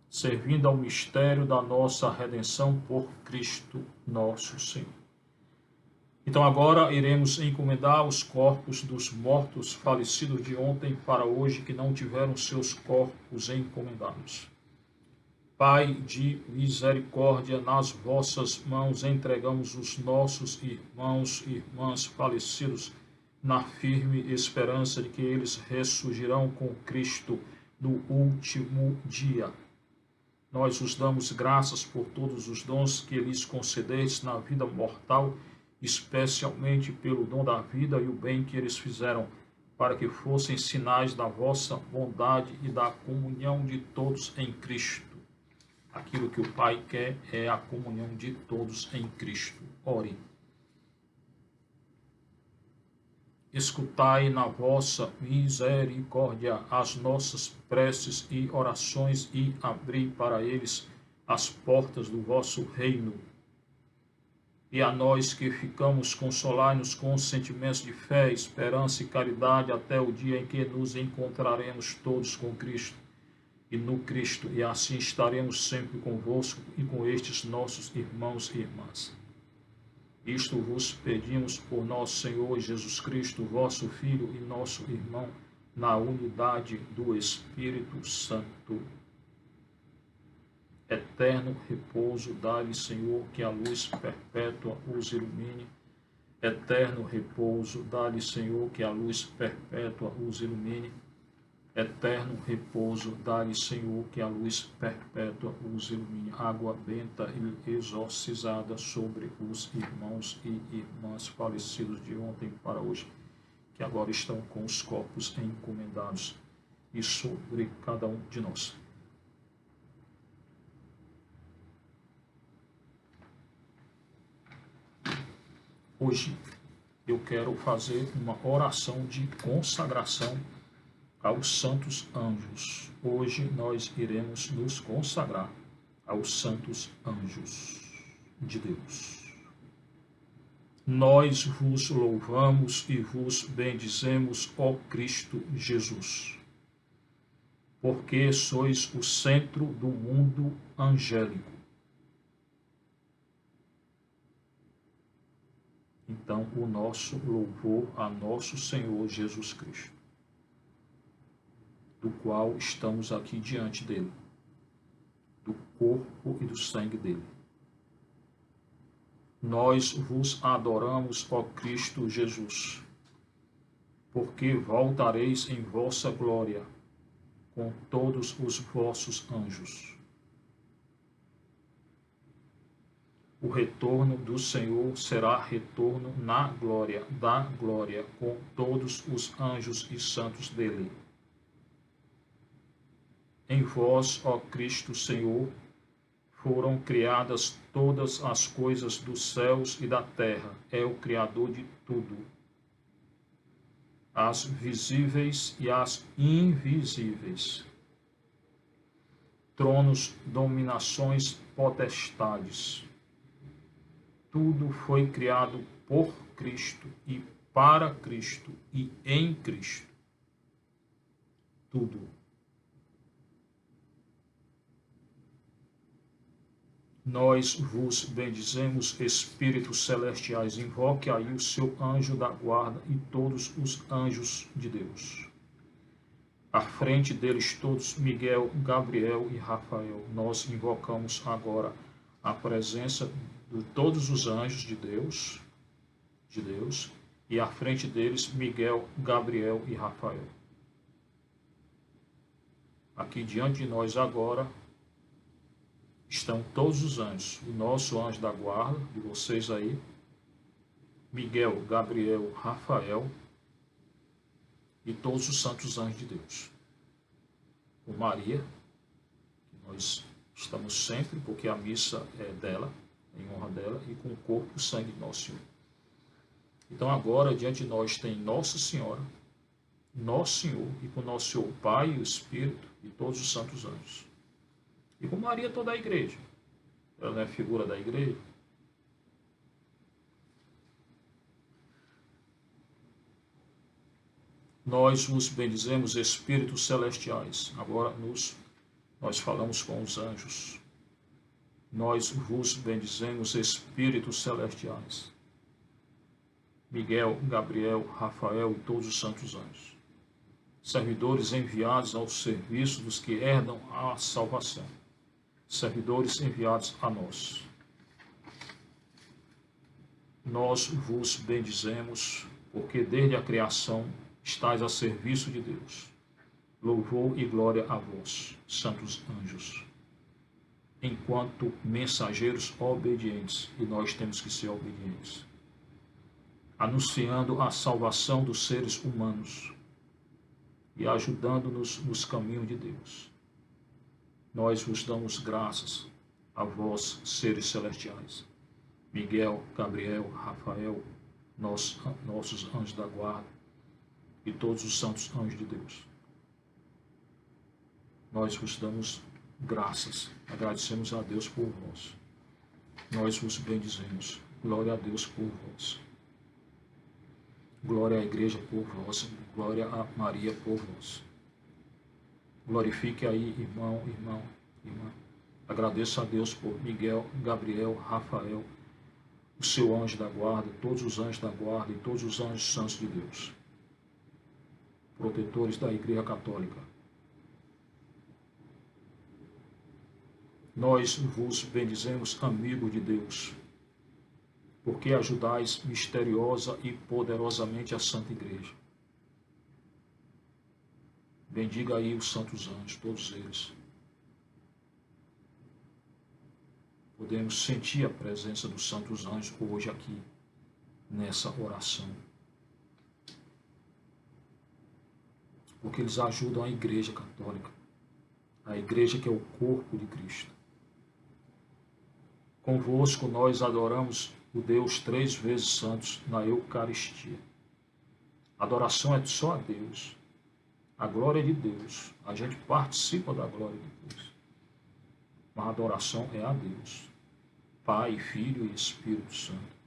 servindo ao mistério da nossa redenção por Cristo nosso Senhor. Então agora iremos encomendar os corpos dos mortos falecidos de ontem para hoje que não tiveram seus corpos encomendados. Pai de misericórdia, nas vossas mãos entregamos os nossos irmãos e irmãs falecidos, na firme esperança de que eles ressurgirão com Cristo no último dia. Nós os damos graças por todos os dons que lhes concedestes na vida mortal, especialmente pelo dom da vida e o bem que eles fizeram, para que fossem sinais da vossa bondade e da comunhão de todos em Cristo. Aquilo que o Pai quer é a comunhão de todos em Cristo. Ore. Escutai na vossa misericórdia as nossas preces e orações e abri para eles as portas do vosso reino. E a nós que ficamos, consolai-nos com sentimentos de fé, esperança e caridade até o dia em que nos encontraremos todos com Cristo e no Cristo, e assim estaremos sempre convosco e com estes nossos irmãos e irmãs. Isto vos pedimos por nosso Senhor Jesus Cristo, vosso Filho e nosso irmão, na unidade do Espírito Santo. Eterno repouso dá-lhe, Senhor, que a luz perpétua os ilumine. Eterno repouso dá-lhe, Senhor, que a luz perpétua os ilumine. Eterno repouso dá-lhe, Senhor, que a luz perpétua os ilumine. Água benta e exorcizada sobre os irmãos e irmãs falecidos de ontem para hoje, que agora estão com os corpos encomendados, e sobre cada um de nós. Hoje eu quero fazer uma oração de consagração aos santos anjos. Hoje nós iremos nos consagrar aos santos anjos de Deus. Nós vos louvamos e vos bendizemos, ó Cristo Jesus, porque sois o centro do mundo angélico. Então, o nosso louvor a nosso Senhor Jesus Cristo, do qual estamos aqui diante dele, do corpo e do sangue dele. Nós vos adoramos, ó Cristo Jesus, porque voltareis em vossa glória com todos os vossos anjos. O retorno do Senhor será retorno na glória, da glória, com todos os anjos e santos dele. Em vós, ó Cristo Senhor, foram criadas todas as coisas dos céus e da terra. É o Criador de tudo, as visíveis e as invisíveis, tronos, dominações, potestades. Tudo foi criado por Cristo e para Cristo e em Cristo. Tudo. Nós vos bendizemos, espíritos celestiais, invoque aí o seu anjo da guarda e todos os anjos de Deus. À frente deles todos, Miguel, Gabriel e Rafael. Nós invocamos agora a presença de todos os anjos de Deus, e à frente deles, Miguel, Gabriel e Rafael. Aqui diante de nós agora estão todos os anjos, o nosso anjo da guarda, de vocês aí, Miguel, Gabriel, Rafael e todos os santos anjos de Deus. Com Maria, que nós estamos sempre, porque a missa é dela, em honra dela, e com o corpo e o sangue de nosso Senhor. Então agora, diante de nós tem Nossa Senhora, Nosso Senhor, e com Nosso Senhor o Pai e o Espírito e todos os santos anjos. E com Maria toda a igreja. Ela não é figura da igreja? Nós vos bendizemos, espíritos celestiais. Agora nós falamos com os anjos. Nós vos bendizemos, espíritos celestiais. Miguel, Gabriel, Rafael e todos os santos anjos. Servidores enviados ao serviço dos que herdam a salvação. Servidores enviados a nós. Nós vos bendizemos, porque desde a criação estais a serviço de Deus. Louvor e glória a vós, santos anjos. Enquanto mensageiros obedientes, e nós temos que ser obedientes, anunciando a salvação dos seres humanos e ajudando-nos nos caminhos de Deus. Nós vos damos graças a vós, seres celestiais, Miguel, Gabriel, Rafael, nossos anjos da guarda e todos os santos anjos de Deus. Nós vos damos graças, agradecemos a Deus por vós. Nós vos bendizemos. Glória a Deus por vós. Glória à igreja por vós. Glória a Maria por vós. Glorifique aí, irmão, irmã. Agradeço a Deus por Miguel, Gabriel, Rafael, o seu anjo da guarda, todos os anjos da guarda e todos os anjos santos de Deus, protetores da Igreja Católica. Nós vos bendizemos, amigos de Deus, porque ajudais misteriosa e poderosamente a Santa Igreja. Bendiga aí os santos anjos, todos eles. Podemos sentir a presença dos santos anjos hoje aqui, nessa oração. Porque eles ajudam a Igreja Católica, a Igreja que é o corpo de Cristo. Convosco nós adoramos o Deus 3 vezes santos na Eucaristia. A adoração é só a Deus. A glória é de Deus. A gente participa da glória de Deus. Mas a adoração é a Deus. Pai, Filho e Espírito Santo.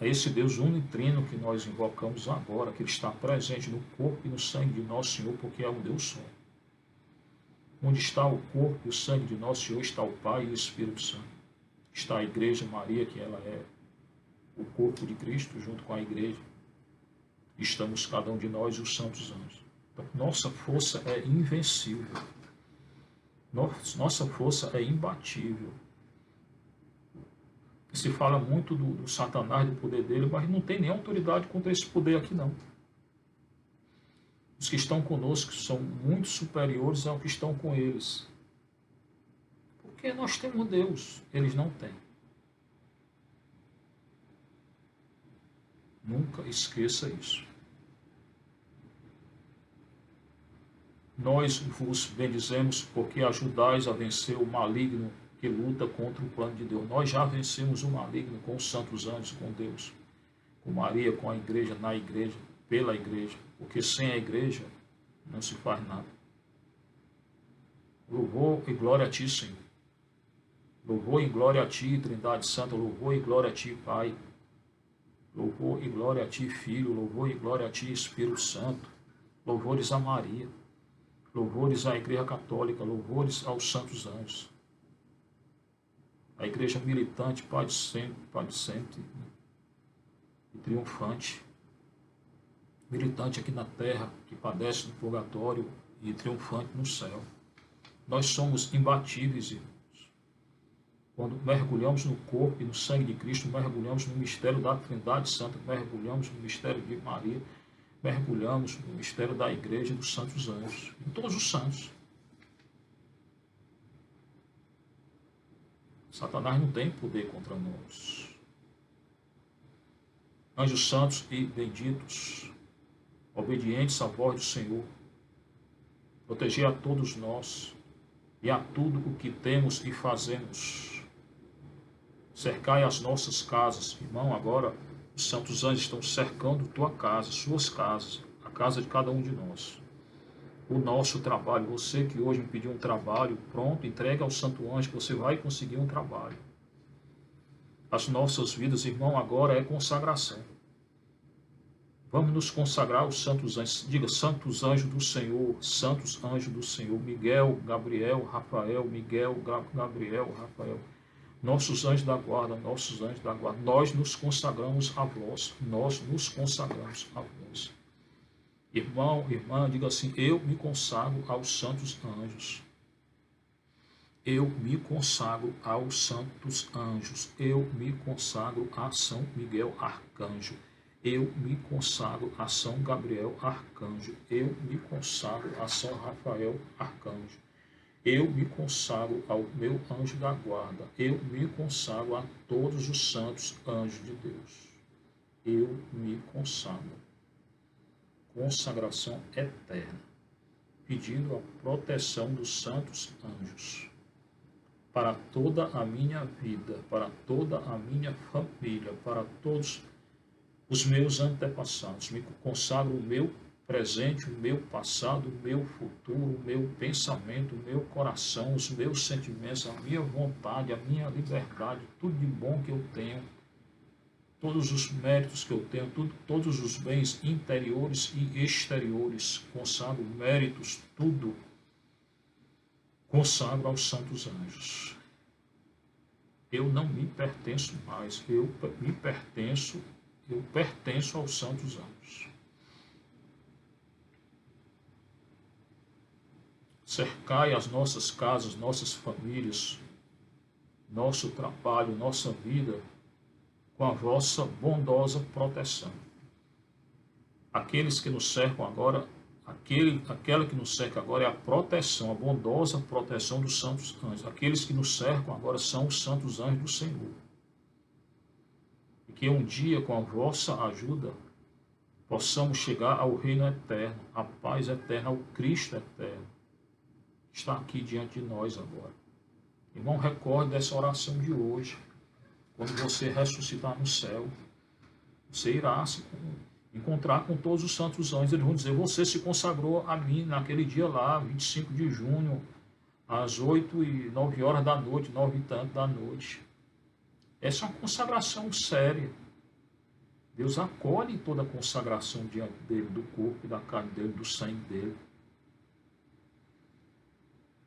É esse Deus unitrino que nós invocamos agora, que Ele está presente no corpo e no sangue de nosso Senhor, porque é um Deus só. Onde está o corpo e o sangue de nosso Senhor, está o Pai e o Espírito Santo. Está a Igreja Maria, que ela é o corpo de Cristo, junto com a Igreja. Estamos cada um de nós e os santos anjos. Então, nossa força é invencível. Nossa força é imbatível. Se fala muito do Satanás, do poder dele, mas não tem nem autoridade contra esse poder aqui, não. Os que estão conosco são muito superiores ao que estão com eles. Porque nós temos Deus, eles não têm. Nunca esqueça isso. Nós vos bendizemos porque ajudais a vencer o maligno que luta contra o plano de Deus. Nós já vencemos o maligno com os santos anjos, com Deus, com Maria, com a igreja, na igreja, pela igreja. Porque sem a igreja não se faz nada. Louvor e glória a ti, Senhor. Louvor e glória a ti, Trindade Santa. Louvor e glória a ti, Pai. Louvor e glória a ti, Filho. Louvor e glória a ti, Espírito Santo. Louvores a Maria. Louvores à Igreja Católica. Louvores aos santos anjos. A igreja militante, Pai de sempre e triunfante. Militante aqui na terra, que padece no purgatório e triunfante no céu. Nós somos imbatíveis, irmãos. Quando mergulhamos no corpo e no sangue de Cristo, mergulhamos no mistério da Trindade Santa, mergulhamos no mistério de Maria, mergulhamos no mistério da igreja e dos santos anjos, em todos os santos. Satanás não tem poder contra nós. Anjos santos e benditos, obedientes à voz do Senhor, proteger a todos nós e a tudo o que temos e fazemos. Cercai as nossas casas. Irmão, agora os santos anjos estão cercando tua casa, suas casas, a casa de cada um de nós. O nosso trabalho, você que hoje me pediu um trabalho, pronto, entrega ao santo anjo que você vai conseguir um trabalho. As nossas vidas, irmão, agora é consagração. Vamos nos consagrar aos santos anjos. Diga, santos anjos do Senhor, santos anjos do Senhor. Miguel, Gabriel, Rafael, Miguel, Gabriel, Rafael. Nossos anjos da guarda, nossos anjos da guarda. Nós nos consagramos a vós. Nós nos consagramos a vós. Irmão, irmã, diga assim, eu me consagro aos santos anjos. Eu me consagro aos santos anjos. Eu me consagro a São Miguel Arcanjo. Eu me consagro a São Gabriel Arcanjo. Eu me consagro a São Rafael Arcanjo. Eu me consagro ao meu anjo da guarda. Eu me consagro a todos os santos anjos de Deus. Eu me consagro. Consagração eterna. Pedindo a proteção dos santos anjos. Para toda a minha vida, para toda a minha família, para todos os meus antepassados. Me consagro o meu presente, o meu passado, o meu futuro, o meu pensamento, o meu coração, os meus sentimentos, a minha vontade, a minha liberdade, tudo de bom que eu tenho, todos os méritos que eu tenho, todos os bens interiores e exteriores, consagro méritos, tudo, consagro aos santos anjos. Eu não me pertenço mais, eu pertenço aos santos anjos. Cercai as nossas casas, nossas famílias, nosso trabalho, nossa vida, com a vossa bondosa proteção. Aqueles que nos cercam agora, aquela que nos cerca agora é a proteção, a bondosa proteção dos santos anjos. Aqueles que nos cercam agora são os santos anjos do Senhor. E que um dia, com a vossa ajuda, possamos chegar ao reino eterno, à paz eterna, ao Cristo eterno. Está aqui diante de nós agora. Irmão, recorde dessa oração de hoje. Quando você ressuscitar no céu, você irá se encontrar com todos os santos anjos. Eles vão dizer, você se consagrou a mim naquele dia lá, 25 de junho, às 8 e 9 horas da noite, 9 e tanto da noite. Essa é uma consagração séria. Deus acolhe toda a consagração diante dele, do corpo e da carne dele, do sangue dele.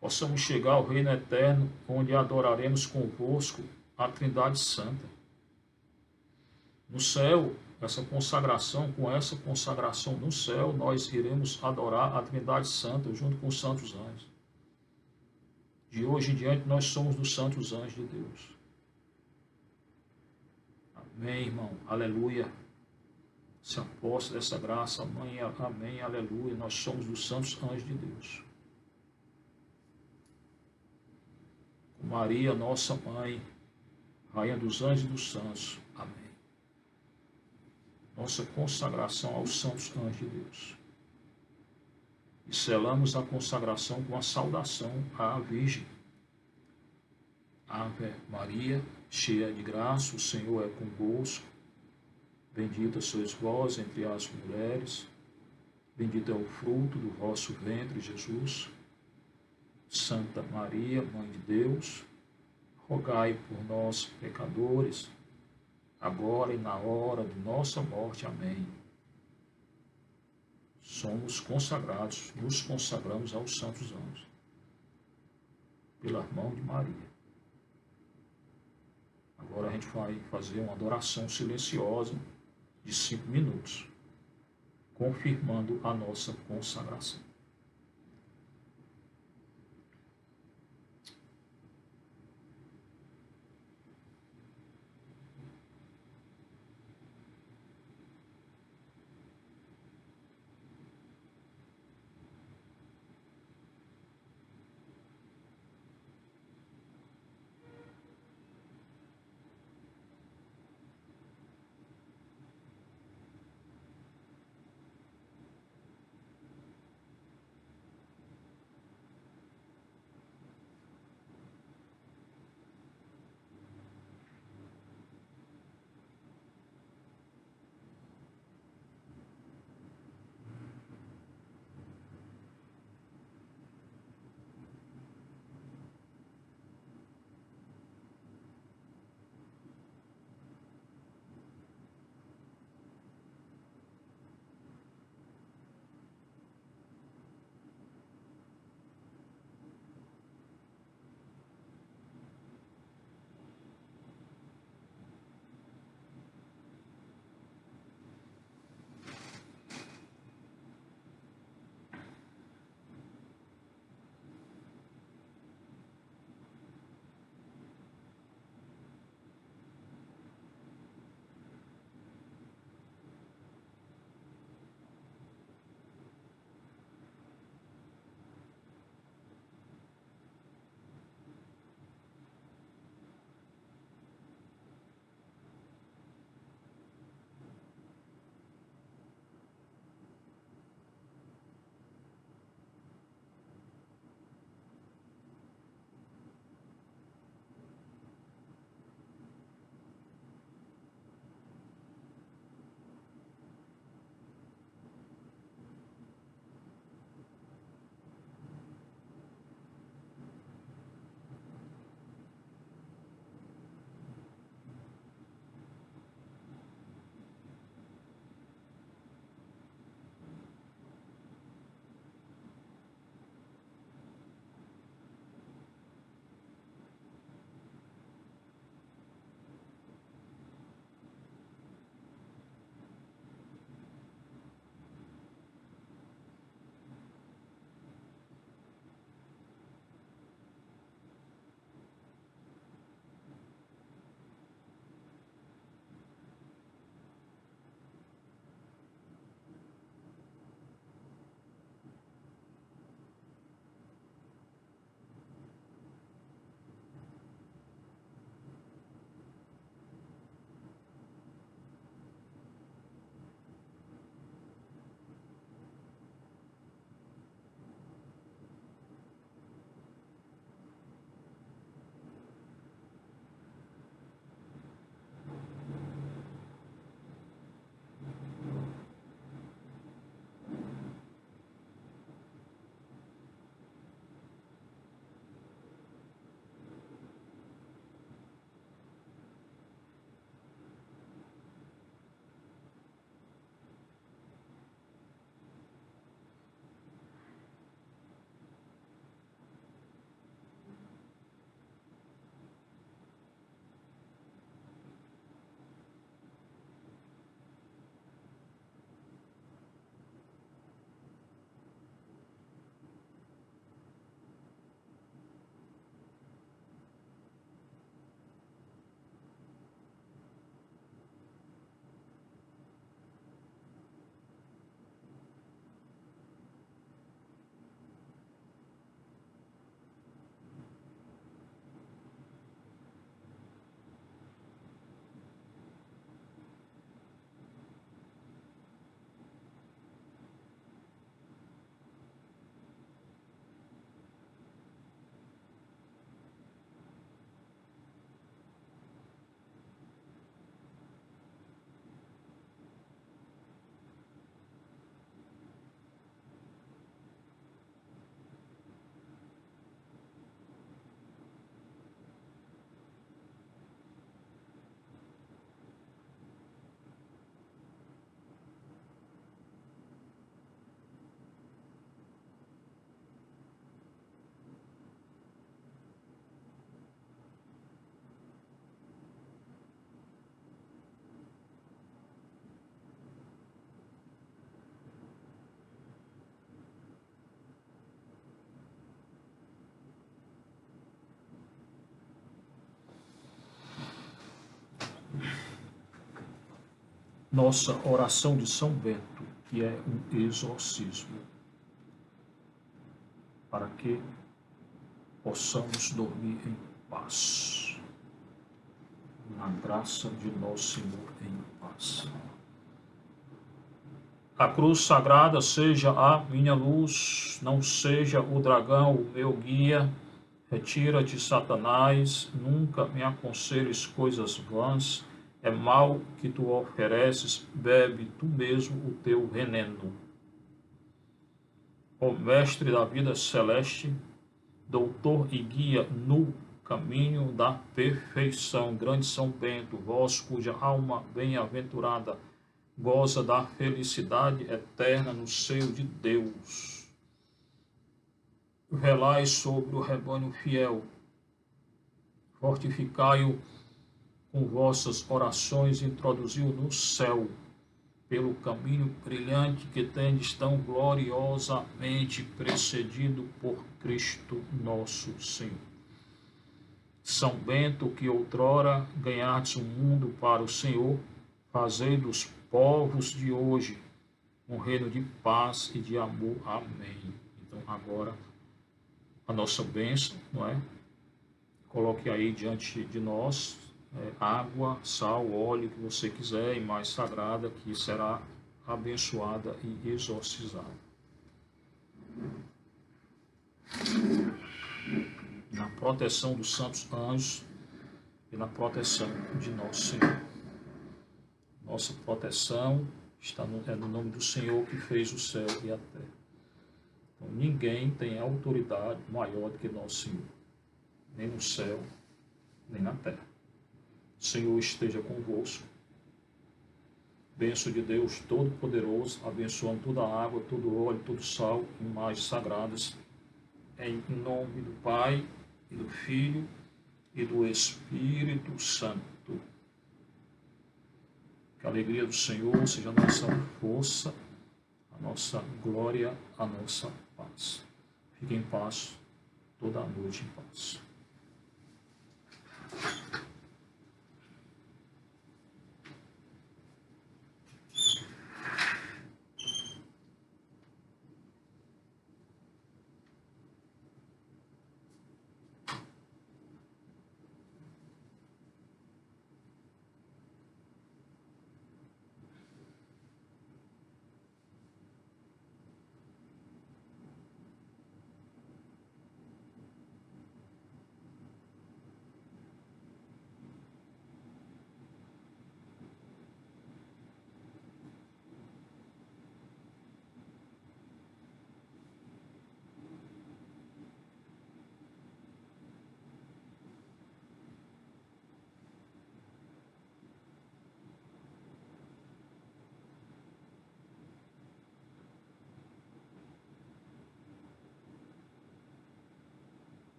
Possamos chegar ao reino eterno, onde adoraremos convosco a Trindade Santa. No céu, com essa consagração no céu, nós iremos adorar a Trindade Santa junto com os santos anjos. De hoje em diante, nós somos dos santos anjos de Deus. Amém, irmão. Aleluia. Se aposta dessa graça, amém, amém, aleluia. Nós somos os santos anjos de Deus. Maria, nossa mãe, rainha dos anjos e dos santos, amém. Nossa consagração aos santos anjos de Deus. E selamos a consagração com a saudação à Virgem. Ave Maria, cheia de graça, o Senhor é convosco. Bendita sois vós entre as mulheres, bendito é o fruto do vosso ventre, Jesus. Santa Maria, Mãe de Deus, rogai por nós, pecadores, agora e na hora de nossa morte. Amém. Somos consagrados, nos consagramos aos santos anjos, pela mão de Maria. Agora a gente vai fazer uma adoração silenciosa de 5 minutos, confirmando a nossa consagração. nossa oração de São Bento, que é um exorcismo, para que possamos dormir em paz, na graça de nosso Senhor em paz. A cruz sagrada seja a minha luz, não seja o dragão o meu guia. Retira-te, Satanás, nunca me aconselhes coisas vãs. É mal que tu ofereces, bebe tu mesmo o teu veneno. Ó Mestre da vida celeste, doutor e guia no caminho da perfeição, grande São Bento, vós cuja alma bem-aventurada goza da felicidade eterna no seio de Deus. Velai sobre o rebanho fiel, fortificai-o com vossas orações, introduziu no céu, pelo caminho brilhante que tendes tão gloriosamente precedido por Cristo nosso Senhor. São Bento, que outrora ganhastes o mundo para o Senhor, fazei dos povos de hoje um reino de paz e de amor. Amém. Então agora a nossa bênção, não é? Coloque aí diante de nós água, sal, óleo, que você quiser, e mais sagrada, que será abençoada e exorcizada. Na proteção dos santos anjos e na proteção de nosso Senhor. Nossa proteção é no nome do Senhor que fez o céu e a terra. Então, ninguém tem autoridade maior do que nosso Senhor, nem no céu, nem na terra. O Senhor esteja convosco. Bênção de Deus Todo-Poderoso, abençoando toda a água, todo o óleo, todo o sal, imagens sagradas, em nome do Pai, e do Filho, e do Espírito Santo. Que a alegria do Senhor seja a nossa força, a nossa glória, a nossa paz. Fique em paz, toda a noite em paz.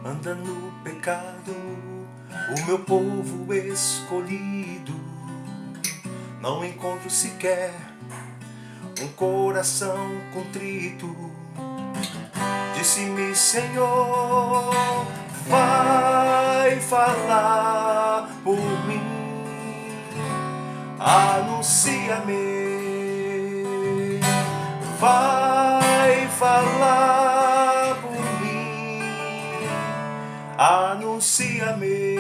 Anda no pecado o meu povo escolhido, não encontro sequer um coração contrito. Disse-me, Senhor, vai falar por mim, anuncia-me, vai falar por mim, anuncia-me.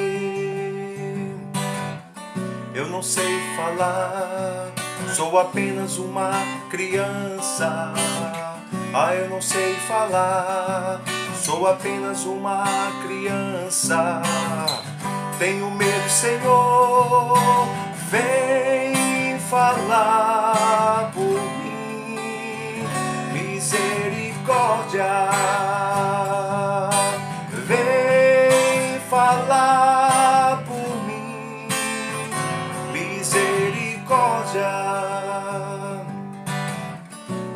Eu não sei falar, sou apenas uma criança. Eu não sei falar, sou apenas uma criança. Tenho medo, Senhor, vem falar por mim. Misericórdia, vem falar por mim. Misericórdia.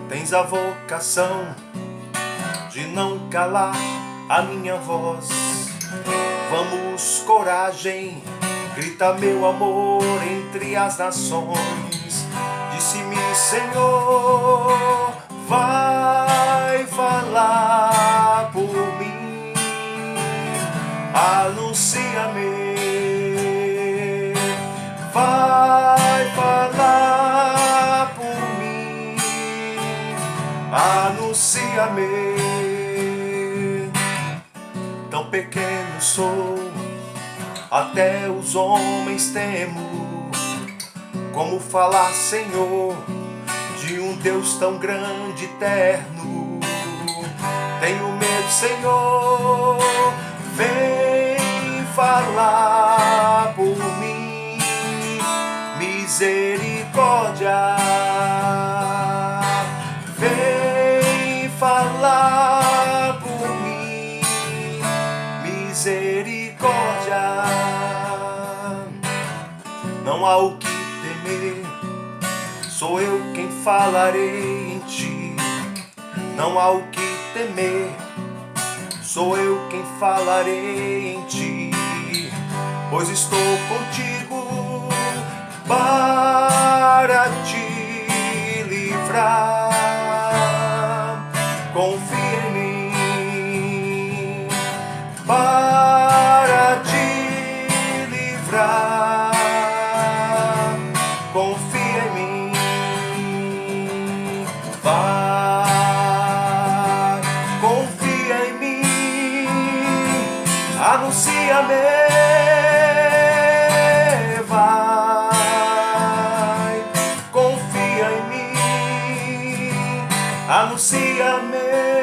Tens a vocação de não calar a minha voz. Vamos, coragem, grita meu amor entre as nações. Disse-me, Senhor, vai falar por mim, anuncia-me. Vai falar por mim, anuncia-me. Tão pequeno sou, até os homens temo. Como falar, Senhor, de um Deus tão grande e eterno? Tenho medo, Senhor, vem falar por mim. Misericórdia, vem falar por mim. Misericórdia, não há o que temer, sou eu quem falarei em ti. Não há o que temer, sou eu quem falarei em ti. Pois estou contigo para te livrar. Confia em mim para te livrar. Confia em mim, vai. Confia em mim, anuncia-me. Anuncia-me.